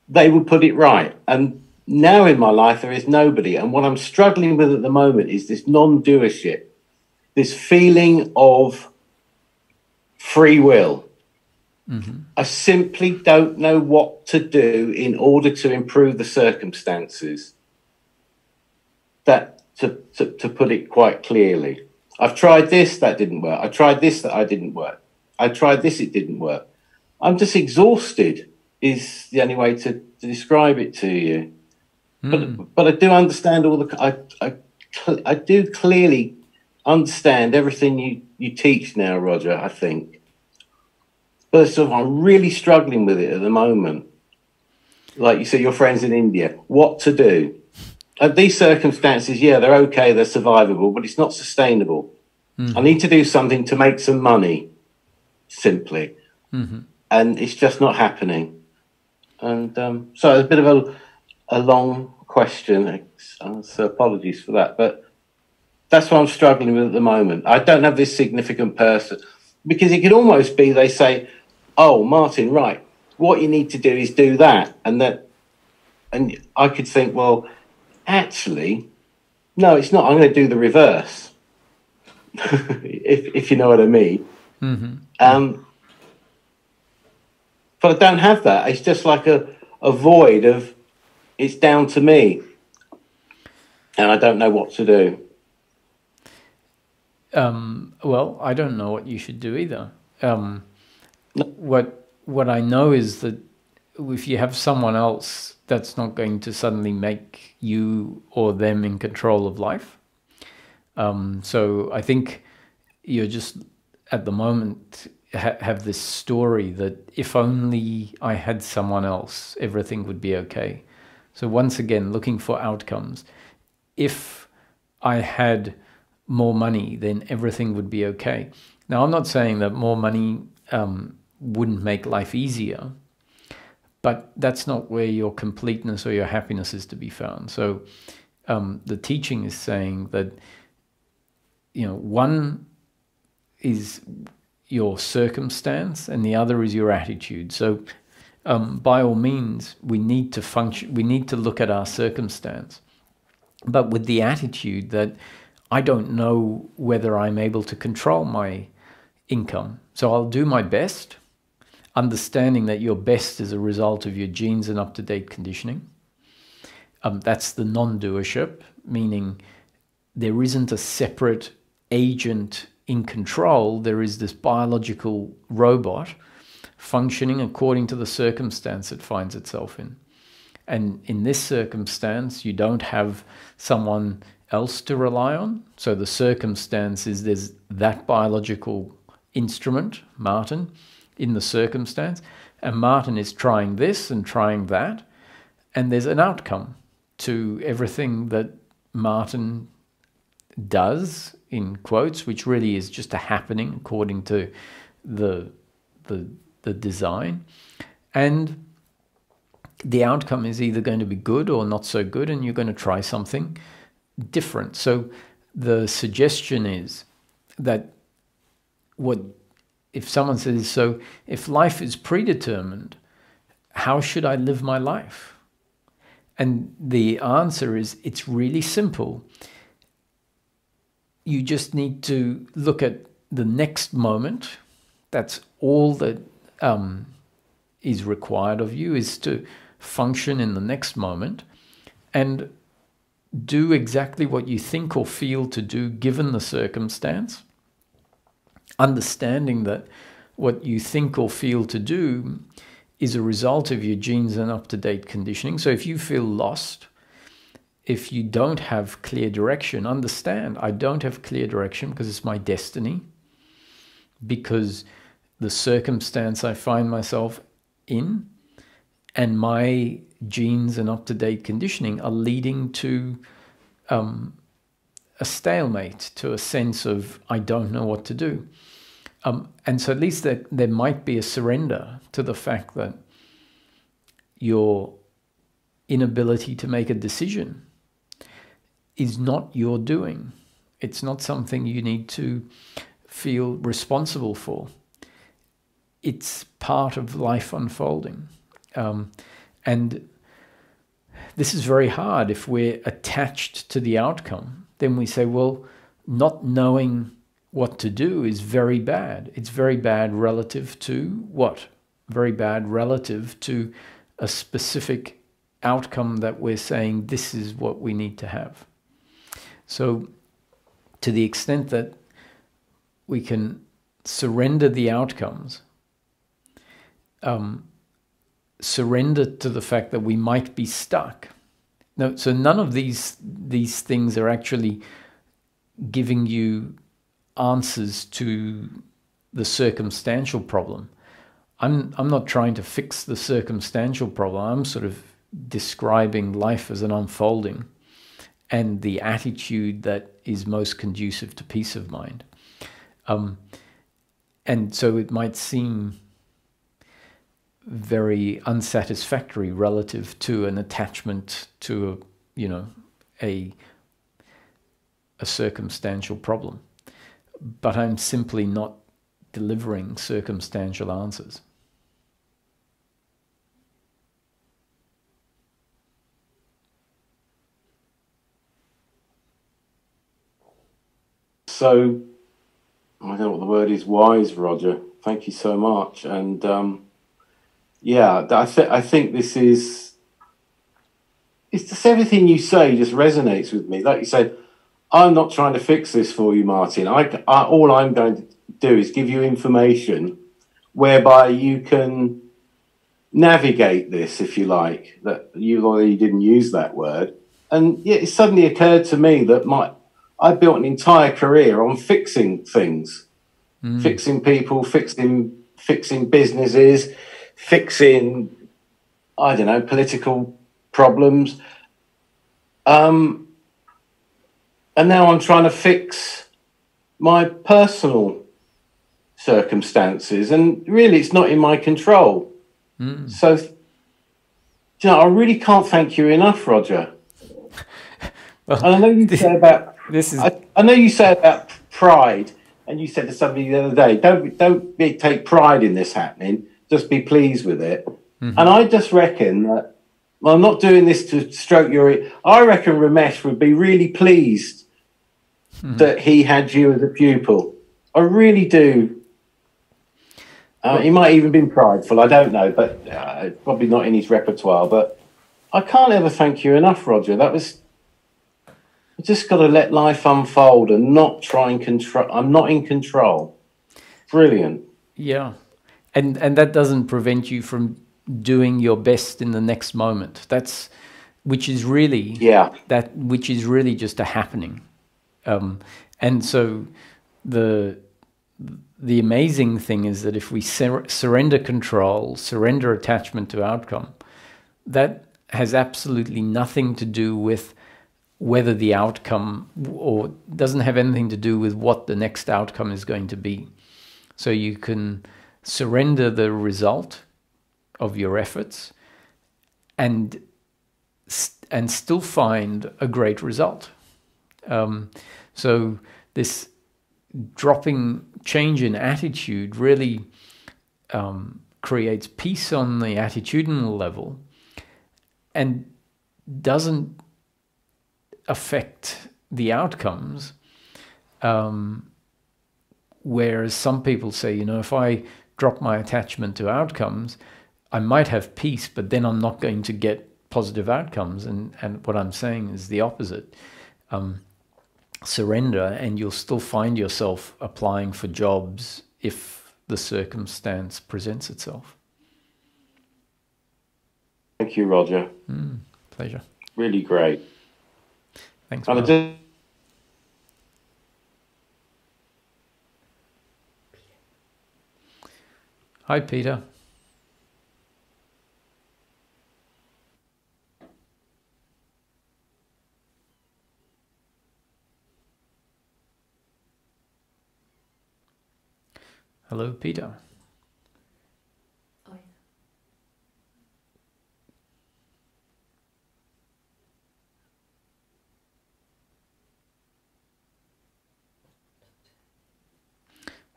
they would put it right. And now in my life, there is nobody. And what I'm struggling with at the moment is this non-doership, this feeling of free will. I simply don't know what to do in order to improve the circumstances. That to put it quite clearly. I've tried this, that didn't work. I tried this, that I didn't work. I tried this, it didn't work. I'm just exhausted is the only way to describe it to you. But I do understand I do clearly understand everything you teach now, Roger, I think. But I'm really struggling with it at the moment. Like you said, your friends in India, what to do? These circumstances, yeah, they're okay, they're survivable, but it's not sustainable. I need to do something to make some money, simply. And it's just not happening. And so it's a bit of a long question, so apologies for that. But that's what I'm struggling with at the moment. I don't have this significant person, because it could almost be they say, oh, Martin, right, what you need to do is do that. And I could think, well, actually, no, it's not. I'm going to do the reverse, if you know what I mean. But I don't have that. It's just like a void of, it's down to me. And I don't know what to do. Well, I don't know what you should do either. What I know is that if you have someone else, that's not going to suddenly make you or them in control of life. So I think you're just at the moment have this story that if only I had someone else, everything would be okay. So once again, looking for outcomes. If I had more money, then everything would be okay. Now, I'm not saying that more money wouldn't make life easier, but that's not where your completeness or your happiness is to be found. So the teaching is saying that, one is your circumstance and the other is your attitude. So by all means, we need to function, we need to look at our circumstance. but with the attitude that I don't know whether I'm able to control my income. So I'll do my best, understanding that your best is a result of your genes and up-to-date conditioning. That's the non-doership, meaning there isn't a separate agent in control. There is this biological robot functioning according to the circumstance it finds itself in. And in this circumstance, you don't have someone else to rely on. So the circumstance is there's that biological instrument, Martin, in the circumstance, and Martin is trying this and trying that, and there's an outcome to everything that Martin does, in quotes, which really is just a happening according to the design. And the outcome is either going to be good or not so good, and you're going to try something different. So the suggestion is that if someone says, so if life is predetermined, how should I live my life? And the answer is, it's really simple. You just need to look at the next moment. That's all that is required of you, is to function in the next moment and do exactly what you think or feel to do given the circumstance, understanding that what you think or feel to do is a result of your genes and up-to-date conditioning. So if you feel lost, if you don't have clear direction, understand, I don't have clear direction because it's my destiny, because the circumstance I find myself in and my genes and up-to-date conditioning are leading to a stalemate, to a sense of I don't know what to do. And so at least there might be a surrender to the fact that your inability to make a decision is not your doing. It's not something you need to feel responsible for. It's part of life unfolding. And this is very hard. If we're attached to the outcome, then we say, well, not knowing what to do is very bad. It's very bad relative to what? Very bad relative to a specific outcome that we're saying this is what we need to have. So to the extent that we can surrender the outcomes, surrender to the fact that we might be stuck. No, so none of these things are actually giving you answers to the circumstantial problem. I'm not trying to fix the circumstantial problem. I'm sort of describing life as an unfolding and the attitude that is most conducive to peace of mind. And so it might seem very unsatisfactory relative to an attachment to a circumstantial problem. But I'm simply not delivering circumstantial answers. So, I don't know what the word is, wise, Roger. Thank you so much. And yeah, I think this is, it's just everything you say just resonates with me. Like you said, I'm not trying to fix this for you, Martin. All I'm going to do is give you information whereby you can navigate this, if you like. That you already didn't use that word. And yet it suddenly occurred to me that I built an entire career on fixing things, fixing people, fixing businesses, fixing, I don't know, political problems. And now I'm trying to fix my personal circumstances, and really it's not in my control. So, I really can't thank you enough, Roger. Well, and I know you say about this is. I know you say about pride, and you said to somebody the other day, don't take pride in this happening. Just be pleased with it. And I just reckon that I'm not doing this to stroke your ear. I reckon Ramesh would be really pleased that he had you as a pupil. I really do. He might even been prideful, I don't know, but probably not in his repertoire. But I can't ever thank you enough, Roger. I just got to let life unfold and not try and control. I'm not in control. Brilliant. Yeah. And that doesn't prevent you from doing your best in the next moment. Which is really just a happening. And so the amazing thing is that if we surrender control, surrender attachment to outcome, that has absolutely nothing to do with whether the outcome, or doesn't have anything to do with what the next outcome is going to be. So you can surrender the result of your efforts and still find a great result. So this change in attitude really creates peace on the attitudinal level and doesn't affect the outcomes. Whereas some people say, if I drop my attachment to outcomes, I might have peace, but then I'm not going to get positive outcomes. And what I'm saying is the opposite. Surrender, and you'll still find yourself applying for jobs if the circumstance presents itself. Thank you, Roger. Pleasure. Really great. Thanks. Hi, Peter. Hello, Peter. Oh, yeah.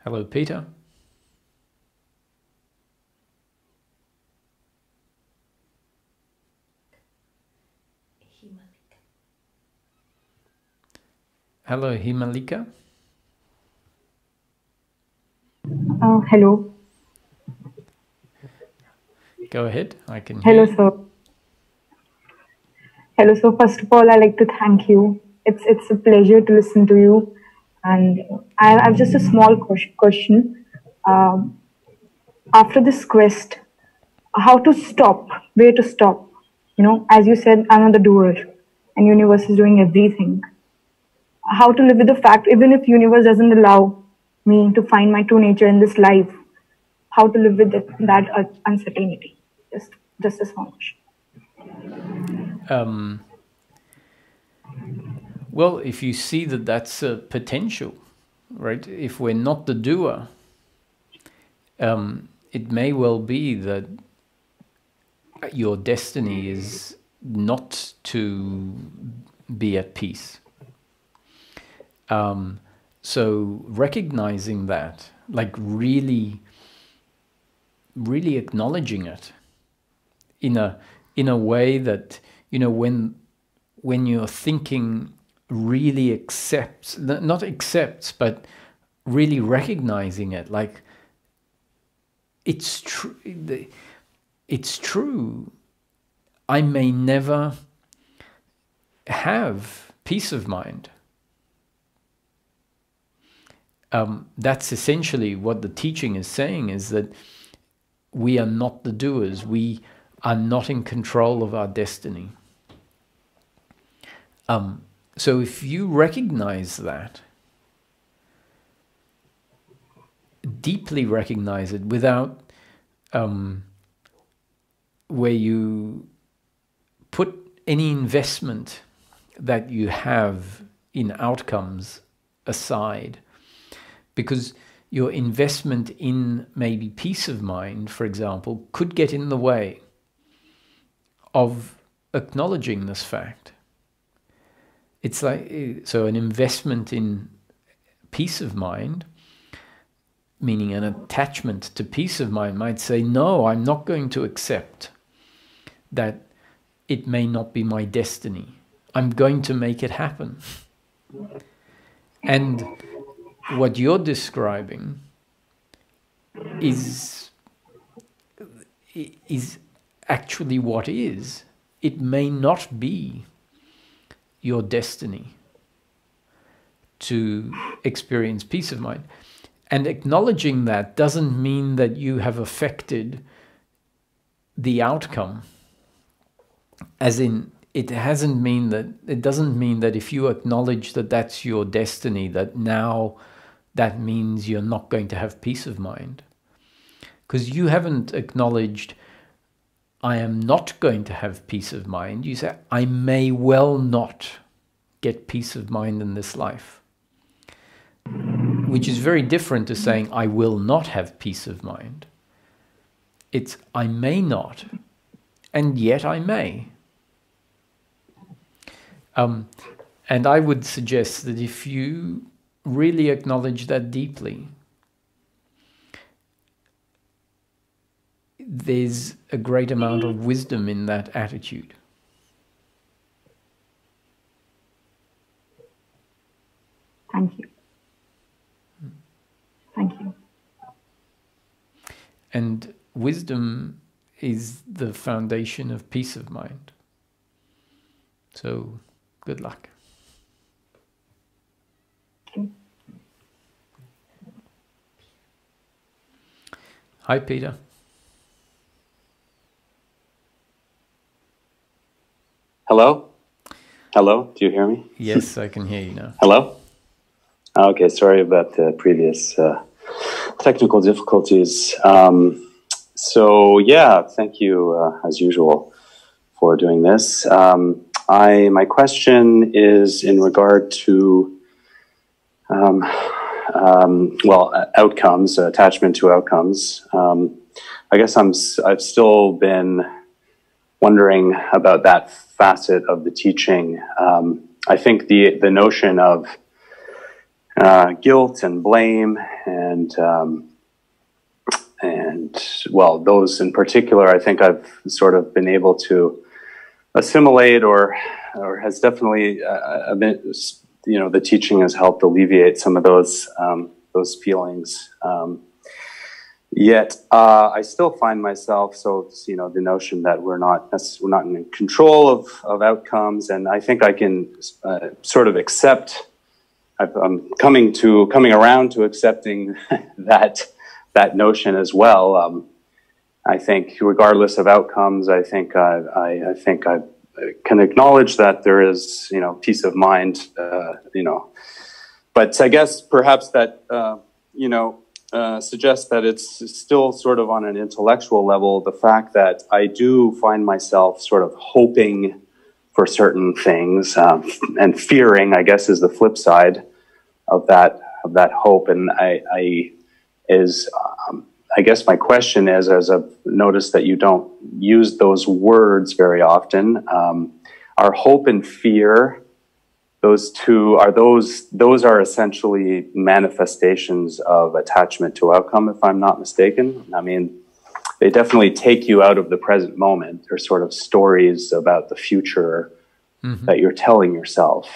Hello, Peter. Hello, Himalika. Hello. Go ahead. I can hear Hello, you. sir. Hello, sir. First of all, I'd like to thank you. It's a pleasure to listen to you. And I have just a small question. After this quest, how to stop, where to stop? As you said, I'm the doer and universe is doing everything. How to live with the fact, even if universe doesn't allow me to find my true nature in this life, how to live with that uncertainty? Just a small question. Well, if you see that that's a potential, right? If we're not the doer, it may well be that your destiny is not to be at peace. So recognizing that, like really acknowledging it in a way that, when you're thinking really not accepts, but really recognizing it, like it's true. It's true. I may never have peace of mind. That's essentially what the teaching is saying, is that we are not the doers. We are not in control of our destiny. So if you recognize that, deeply recognize it without where you put any investment that you have in outcomes aside, because your investment in maybe peace of mind, for example, could get in the way of acknowledging this fact. It's like, so an investment in peace of mind, meaning an attachment to peace of mind, might say, no, I'm not going to accept that it may not be my destiny. I'm going to make it happen. And what you're describing is actually what is. It may not be your destiny to experience peace of mind. And acknowledging that doesn't mean that you have affected the outcome. As in, it doesn't mean that if you acknowledge that that's your destiny, that now that means you're not going to have peace of mind. Because you haven't acknowledged, I am not going to have peace of mind. You say, I may well not get peace of mind in this life. Which is very different to saying, I will not have peace of mind. It's, I may not, and yet I may. And I would suggest that if you really acknowledge that deeply, there's a great amount of wisdom in that attitude. Thank you. Thank you. And wisdom is the foundation of peace of mind. So, good luck. Hi, Peter. Hello? Hello? Do you hear me? Yes, I can hear you now. Hello? Okay, sorry about the previous technical difficulties. So, yeah, thank you, as usual, for doing this. My question is in regard to, outcomes, attachment to outcomes. I guess I've still been wondering about that facet of the teaching. I think the notion of guilt and blame and those in particular, I think I've sort of been able to assimilate or has definitely been, the teaching has helped alleviate some of those feelings. Yet I still find myself, the notion that we're not in control of outcomes, and I think I can sort of accept. I'm coming around to accepting that notion as well. I think, regardless of outcomes, I think I can acknowledge that there is, peace of mind, But I guess perhaps that, suggests that it's still sort of on an intellectual level, the fact that I do find myself sort of hoping for certain things, and fearing, I guess, is the flip side of that hope. And I guess my question is, as I've noticed that you don't use those words very often, are hope and fear, those two, those are essentially manifestations of attachment to outcome, if I'm not mistaken? I mean, they definitely take you out of the present moment. They're sort of stories about the future that you're telling yourself.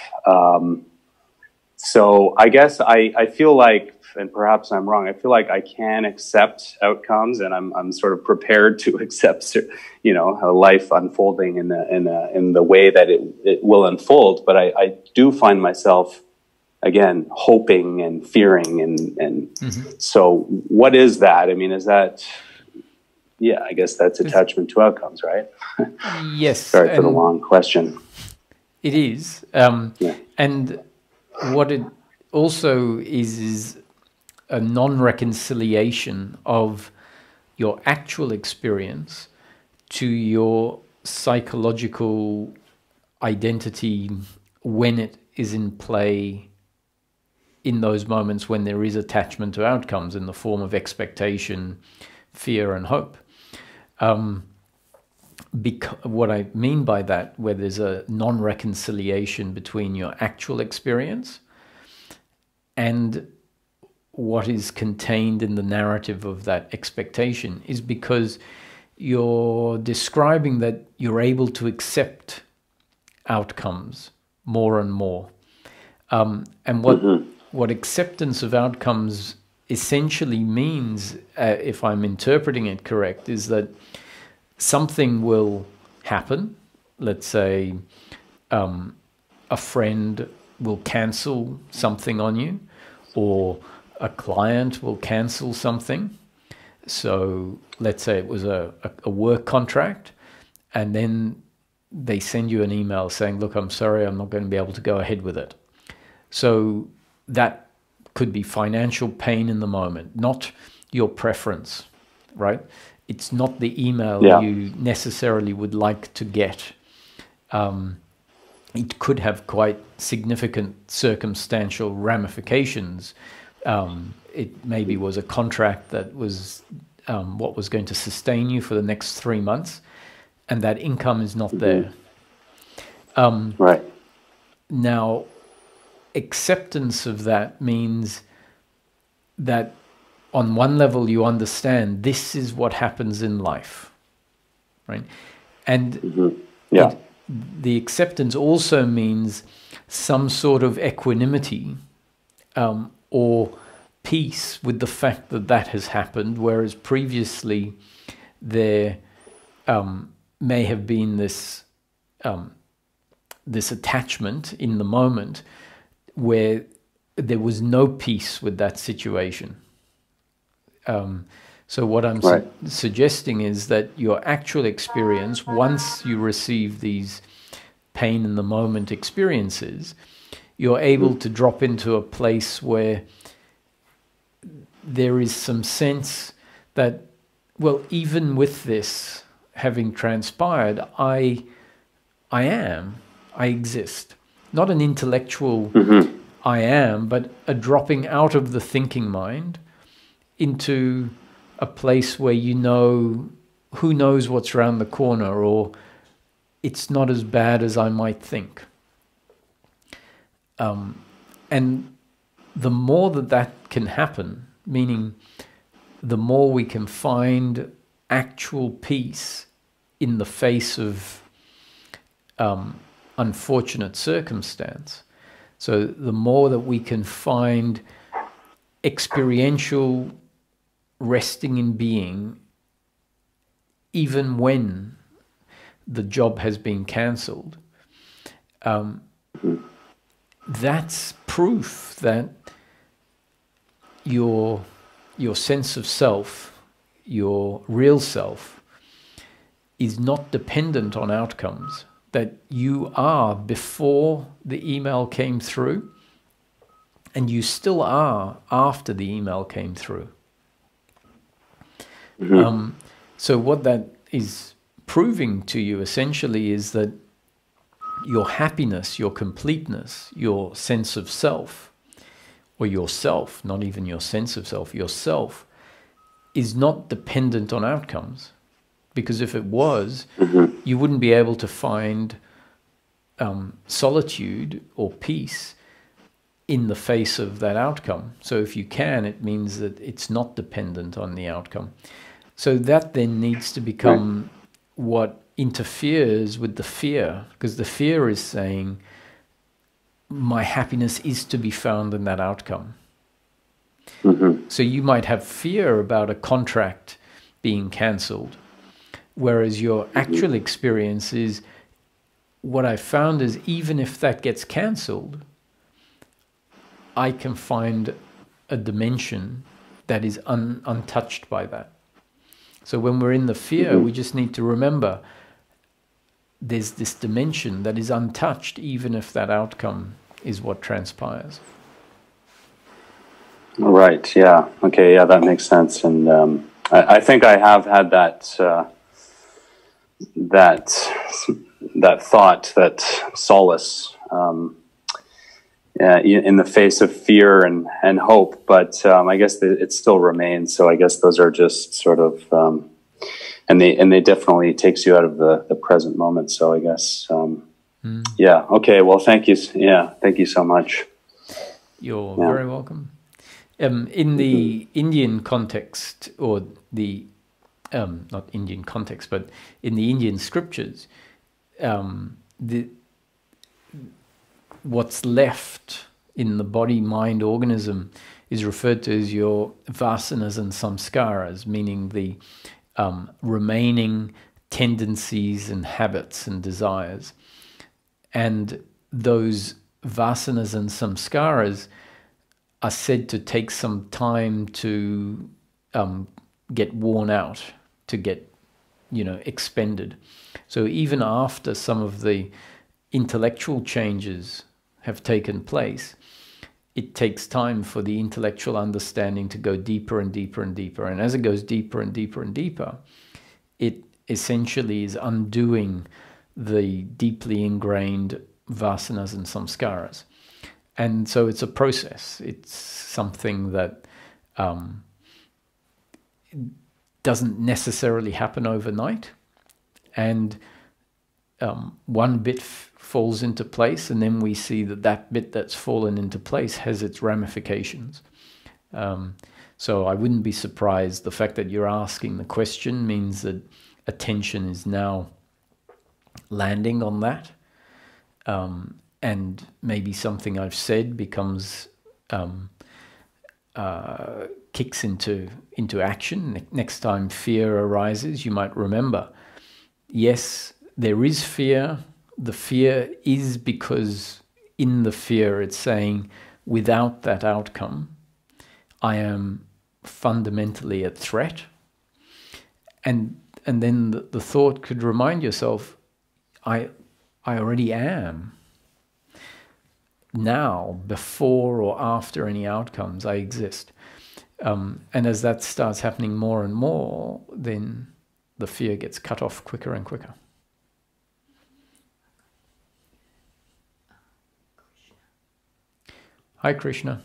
So I guess I feel like, and perhaps I'm wrong, I feel like I can accept outcomes, and I'm sort of prepared to accept, a life unfolding in the way that it will unfold. But I do find myself, again, hoping and fearing, and so what is that? I mean, is that? Yeah, I guess that's attachment to outcomes, right? Yes. Sorry for the long question. It is. And what it also is a non-reconciliation of your actual experience to your psychological identity when it is in play in those moments when there is attachment to outcomes in the form of expectation, fear, and hope. What I mean by that, where there's a non-reconciliation between your actual experience and what is contained in the narrative of that expectation, is because you're describing that you're able to accept outcomes more and more. And what acceptance of outcomes essentially means, if I'm interpreting it correct, is that something will happen. Let's say a friend will cancel something on you, or a client will cancel something. So let's say it was a work contract, and then they send you an email saying, look, I'm sorry, I'm not going to be able to go ahead with it. So that could be financial pain in the moment, not your preference, right? It's not the email you necessarily would like to get. It could have quite significant circumstantial ramifications. It maybe was a contract that was what was going to sustain you for the next 3 months, and that income is not there. Right. Now, acceptance of that means that on one level you understand this is what happens in life, right? And the acceptance also means some sort of equanimity or peace with the fact that that has happened, whereas previously there may have been this this attachment in the moment where there was no peace with that situation. So what I'm suggesting is that your actual experience, once you receive these pain in the moment experiences, you're able to drop into a place where there is some sense that, well, even with this having transpired, I exist. Not an intellectual I am, but a dropping out of the thinking mind into a place where you know, who knows what's around the corner, or it's not as bad as I might think. And the more that can happen, meaning the more we can find actual peace in the face of unfortunate circumstance. So the more that we can find experiential resting in being, even when the job has been cancelled, that's proof that your sense of self, your real self, is not dependent on outcomes, that you are before the email came through, and you still are after the email came through. So what that is proving to you essentially is that your happiness, your completeness, your sense of self, or yourself, not even your sense of self, yourself, is not dependent on outcomes. Because if it was, you wouldn't be able to find solitude or peace in the face of that outcome. So if you can, it means that it's not dependent on the outcome. So that then needs to become what interferes with the fear, because the fear is saying, my happiness is to be found in that outcome. So you might have fear about a contract being cancelled, whereas your actual experience is, what I found is, even if that gets cancelled, I can find a dimension that is untouched by that. So when we're in the fear, we just need to remember there's this dimension that is untouched, even if that outcome is what transpires. Right. Yeah. Okay. Yeah, that makes sense. And I think I have had that thought, that solace in the face of fear and hope. But I guess it still remains. So I guess those are just sort of, and they definitely takes you out of the present moment. So I guess, yeah. Okay. Well, thank you. Yeah. Thank you so much. You're very welcome. In the Indian context, or the not Indian context, but in the Indian scriptures, what's left in the body-mind organism is referred to as your vasanas and samskaras, meaning the remaining tendencies and habits and desires. And those vasanas and samskaras are said to take some time to get worn out, to get, expended. So even after some of the intellectual changes have taken place, it takes time for the intellectual understanding to go deeper and deeper and deeper. And as it goes deeper and deeper and deeper, it essentially is undoing the deeply ingrained vasanas and samskaras. And so it's a process. It's something that doesn't necessarily happen overnight. And one bit falls into place, and then we see that bit that's fallen into place has its ramifications. So I wouldn't be surprised. The fact that you're asking the question means that attention is now landing on that. And maybe something I've said becomes, kicks into action. Next time fear arises, you might remember, yes, there is fear. The fear is because in the fear it's saying, without that outcome, I am fundamentally at threat. And then the thought could remind yourself, I already am. Now, before or after any outcomes, I exist. And as that starts happening more and more, then the fear gets cut off quicker and quicker. Hi, Krishna.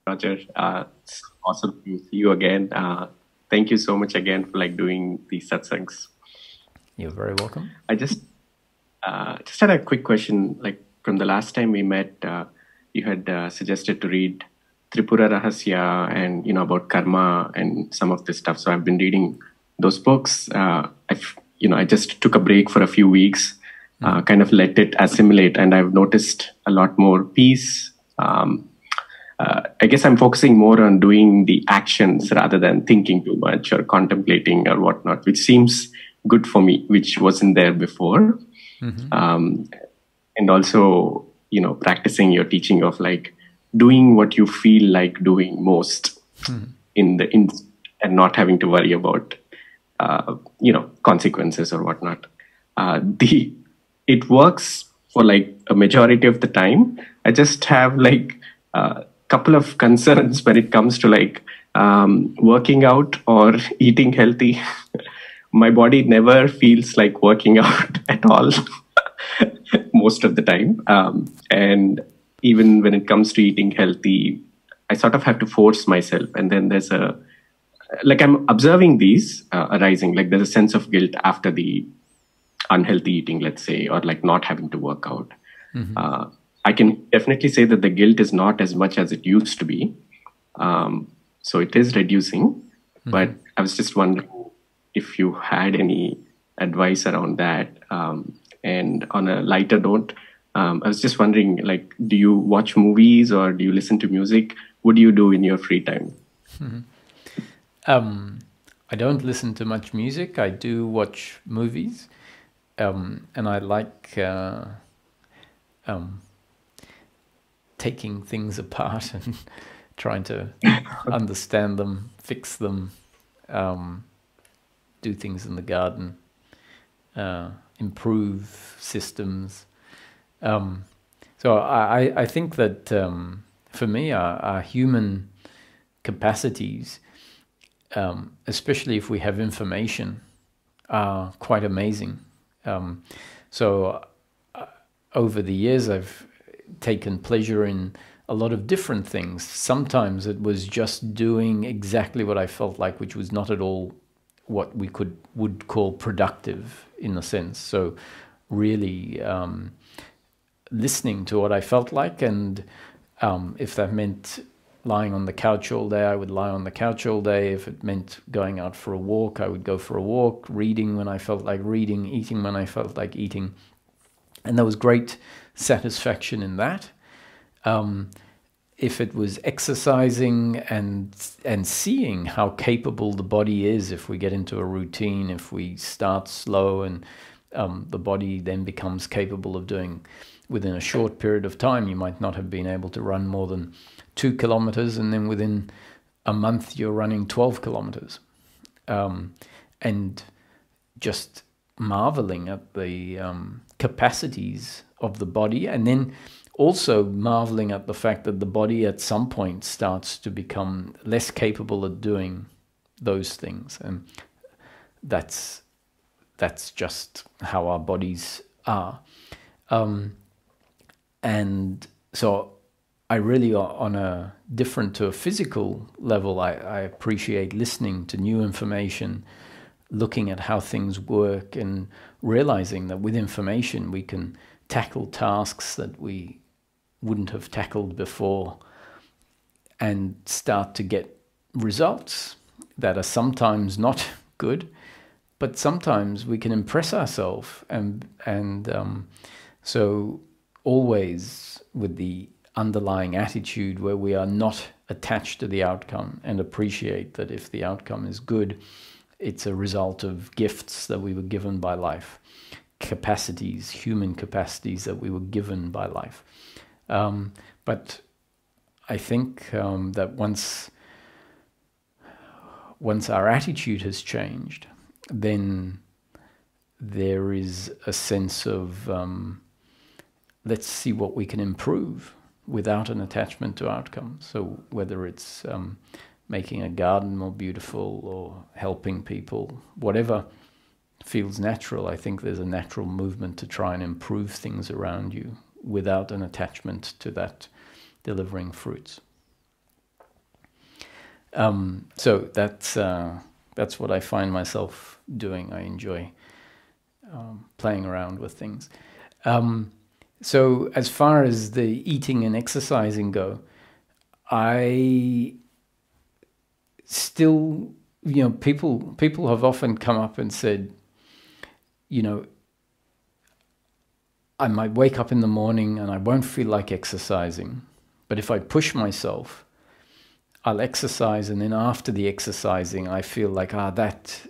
Roger, it's awesome to see you again. Thank you so much again for doing these satsangs. You're very welcome. I just had a quick question. From the last time we met, you had suggested to read Tripura Rahasya and about karma and some of this stuff. So I've been reading those books. I just took a break for a few weeks, kind of let it assimilate, and I've noticed a lot more peace. I guess I'm focusing more on doing the actions rather than thinking too much or contemplating or whatnot, which seems good for me, which wasn't there before. Mm-hmm. And also, practicing your teaching of doing what you feel like doing most and not having to worry about, consequences or whatnot. It works for a majority of the time. I just have a couple of concerns when it comes to working out or eating healthy. My body never feels like working out at all most of the time. And even when it comes to eating healthy, I sort of have to force myself. And then there's I'm observing these arising, there's a sense of guilt after the unhealthy eating, let's say, or not having to work out. Mm-hmm. I can definitely say that the guilt is not as much as it used to be. So it is reducing, mm-hmm. But I was just wondering if you had any advice around that. And on a lighter note, I was just wondering, do you watch movies or do you listen to music? What do you do in your free time? Mm-hmm. I don't listen to much music. I do watch movies. And I like taking things apart and trying to understand them, fix them, do things in the garden, improve systems. So I think that for me, our human capacities, especially if we have information, are quite amazing. So over the years, I've taken pleasure in a lot of different things. Sometimes it was just doing exactly what I felt like, which was not at all what we would call productive in a sense. So really listening to what I felt like, and if that meant lying on the couch all day, I would lie on the couch all day. If it meant going out for a walk, I would go for a walk, reading when I felt like reading, eating when I felt like eating. And there was great satisfaction in that. If it was exercising and seeing how capable the body is, if we get into a routine, if we start slow and the body then becomes capable of doing within a short period of time. You might not have been able to run more than 2 kilometers, and then within a month you're running 12 kilometers. And just marveling at the capacities of the body, and then also marveling at the fact that the body at some point starts to become less capable of doing those things. And that's just how our bodies are. And so I really, on a different to a physical level, I appreciate listening to new information, looking at how things work, and realizing that with information we can tackle tasks that we wouldn't have tackled before and start to get results that are sometimes not good, but sometimes we can impress ourselves. And so always with the underlying attitude where we are not attached to the outcome, and appreciate that if the outcome is good, it's a result of gifts that we were given by life, capacities, human capacities that we were given by life. But I think that once our attitude has changed, then there is a sense of let's see what we can improve without an attachment to outcomes. So whether it's making a garden more beautiful or helping people, whatever feels natural, I think there's a natural movement to try and improve things around you without an attachment to that delivering fruits. So that's what I find myself doing. I enjoy playing around with things. So as far as the eating and exercising go, I still, people have often come up and said, I might wake up in the morning and I won't feel like exercising, but if I push myself, I'll exercise, and then after the exercising, I feel like, that's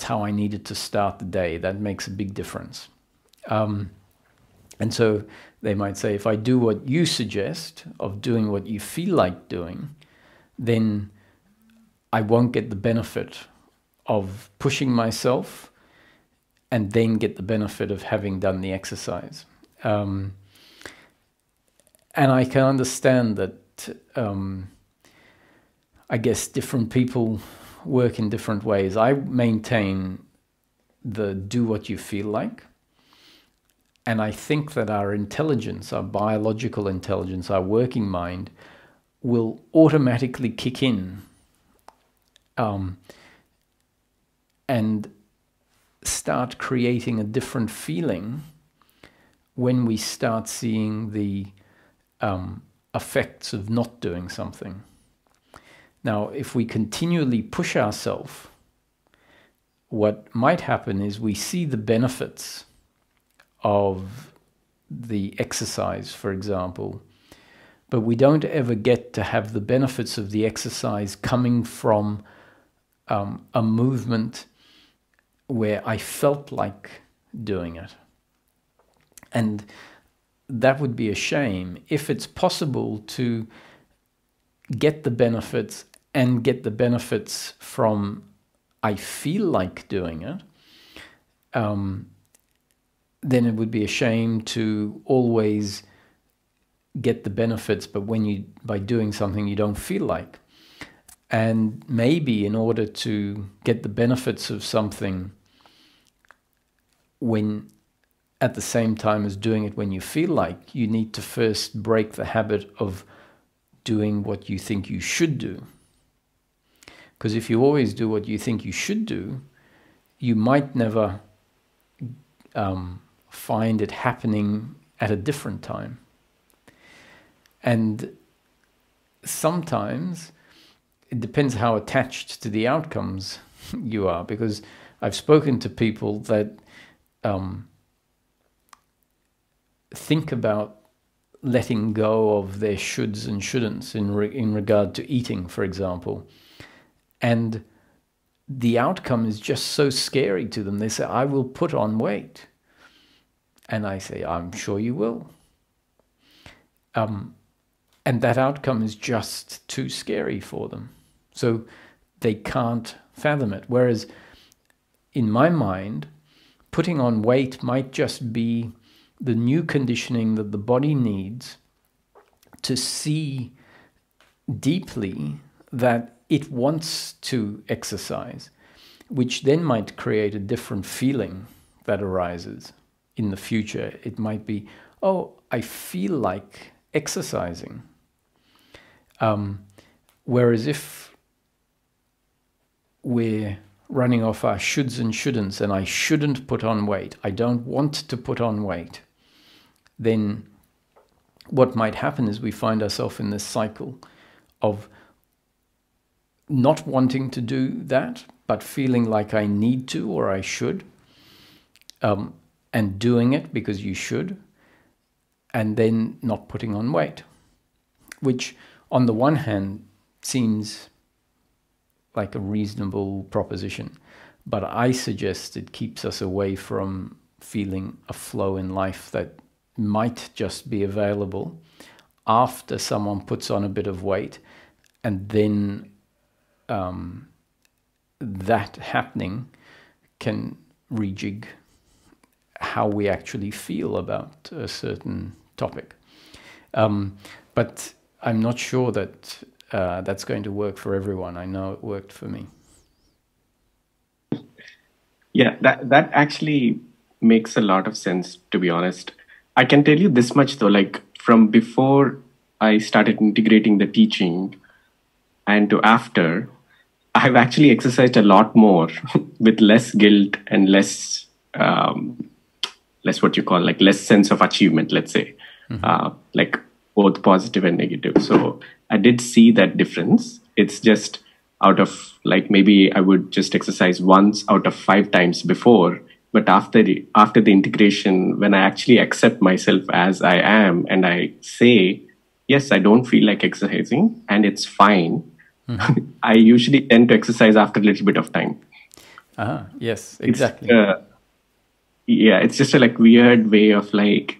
how I needed to start the day. That makes a big difference. And so they might say, if I do what you suggest, of doing what you feel like doing, then I won't get the benefit of pushing myself and then get the benefit of having done the exercise. And I can understand that, I guess different people work in different ways. I maintain the do what you feel like. And I think that our intelligence, our biological intelligence, our working mind will automatically kick in and start creating a different feeling when we start seeing the effects of not doing something. Now, if we continually push ourselves, what might happen is we see the benefits of the exercise, for example, but we don't ever get to have the benefits of the exercise coming from a movement where I felt like doing it. And that would be a shame. If it's possible to get the benefits and get the benefits from I feel like doing it, then it would be a shame to always get the benefits, but by doing something you don't feel like. And maybe in order to get the benefits of something when at the same time as doing it when you feel like, you need to first break the habit of doing what you think you should do. Because if you always do what you think you should do, you might never find it happening at a different time. And sometimes it depends how attached to the outcomes you are, because I've spoken to people that think about letting go of their shoulds and shouldn'ts in regard to eating, for example, and the outcome is just so scary to them. They say, I will put on weight. And I say, I'm sure you will. And that outcome is just too scary for them. So they can't fathom it. Whereas in my mind, putting on weight might just be the new conditioning that the body needs to see deeply that it wants to exercise, which then might create a different feeling that arises in the future. It might be, oh, I feel like exercising. Whereas if we're running off our shoulds and shouldn'ts, and I shouldn't put on weight, I don't want to put on weight, then what might happen is we find ourselves in this cycle of not wanting to do that, but feeling like I need to or I should, and doing it because you should, and then not putting on weight, which on the one hand seems like a reasonable proposition, but I suggest it keeps us away from feeling a flow in life that might just be available after someone puts on a bit of weight, and then that happening can rejig how we actually feel about a certain topic. But I'm not sure that that's going to work for everyone. I know it worked for me. Yeah, that actually makes a lot of sense, to be honest. I can tell you this much though, like from before I started integrating the teaching and to after, I've actually exercised a lot more with less guilt and less what you call like less sense of achievement, let's say, like both positive and negative. So I did see that difference. It's just out of like maybe I would just exercise once out of 5 times before. But after the integration, when I actually accept myself as I am and I say, yes, I don't feel like exercising and it's fine, I usually tend to exercise after a little bit of time. Yes, exactly. It's just a like weird way of like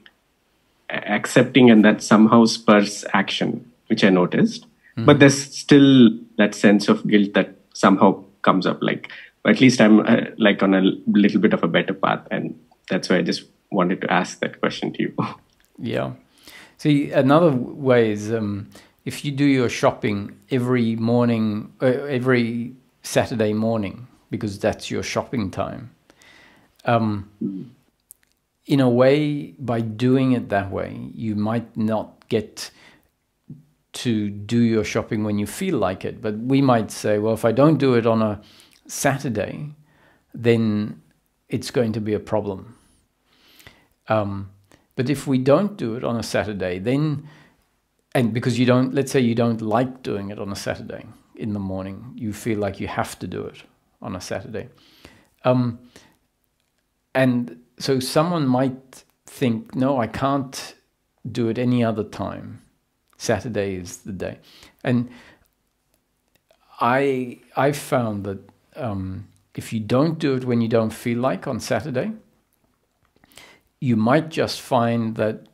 accepting, and that somehow spurs action, which I noticed. But there's still that sense of guilt that somehow comes up, like, at least I'm like on a little bit of a better path. And that's why I just wanted to ask that question to you. Yeah. See, another way is if you do your shopping every morning, every Saturday morning, because that's your shopping time, in a way, by doing it that way, you might not get to do your shopping when you feel like it. But we might say, well, if I don't do it on a Saturday, then it's going to be a problem. But if we don't do it on a Saturday, then, and because you don't, let's say you don't like doing it on a Saturday in the morning, you feel like you have to do it on a Saturday. And so someone might think, no, I can't do it any other time. Saturday is the day. And I've found that if you don't do it when you don't feel like on Saturday, you might just find that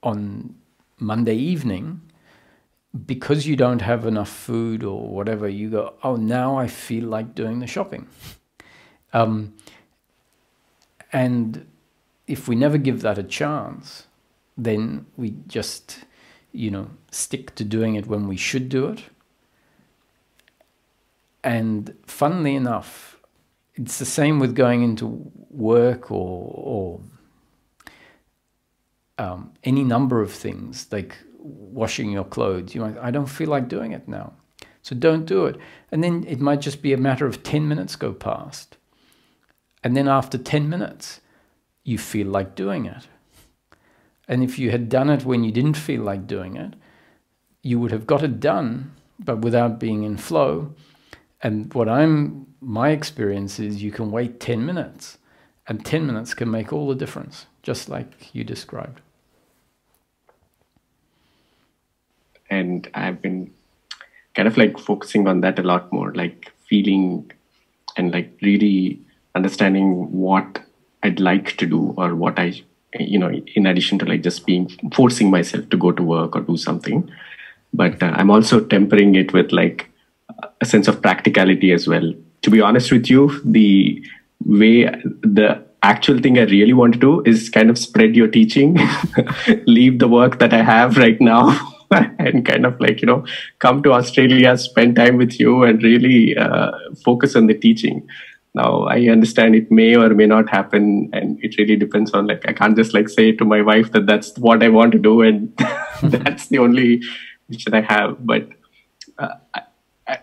on Monday evening, because you don't have enough food or whatever, you go, oh, now I feel like doing the shopping. And if we never give that a chance, then we just, stick to doing it when we should do it. And funnily enough, it's the same with going into work or any number of things, like washing your clothes. You might, I don't feel like doing it now, so don't do it. And then it might just be a matter of 10 minutes go past. And then after 10 minutes, you feel like doing it. And if you had done it when you didn't feel like doing it, you would have got it done, but without being in flow. And my experience is you can wait 10 minutes, and 10 minutes can make all the difference, just like you described. And I've been kind of like focusing on that a lot more, like feeling and like really understanding what I'd like to do, or what I, in addition to like just forcing myself to go to work or do something. But I'm also tempering it with like a sense of practicality as well. To be honest with you, the actual thing I really want to do is kind of spread your teaching, leave the work that I have right now, and kind of like, come to Australia, spend time with you, and really focus on the teaching. Now, I understand it may or may not happen, and it really depends on, like, I can't just like say to my wife that that's what I want to do, and that's the only vision I have. But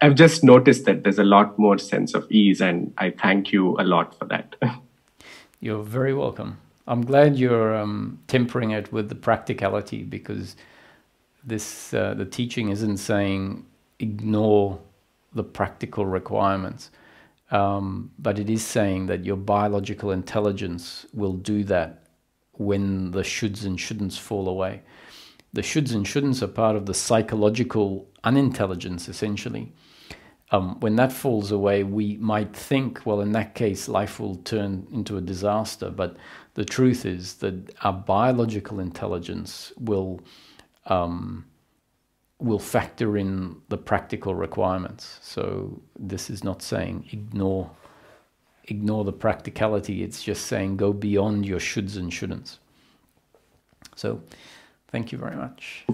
I've just noticed that there's a lot more sense of ease, and I thank you a lot for that. You're very welcome. I'm glad you're tempering it with the practicality, because the teaching isn't saying ignore the practical requirements, but it is saying that your biological intelligence will do that when the shoulds and shouldn'ts fall away. The shoulds and shouldn'ts are part of the psychological unintelligence, essentially. When that falls away, we might think, well, in that case, life will turn into a disaster. But the truth is that our biological intelligence will factor in the practical requirements. So this is not saying ignore the practicality. It's just saying go beyond your shoulds and shouldn'ts. So thank you very much.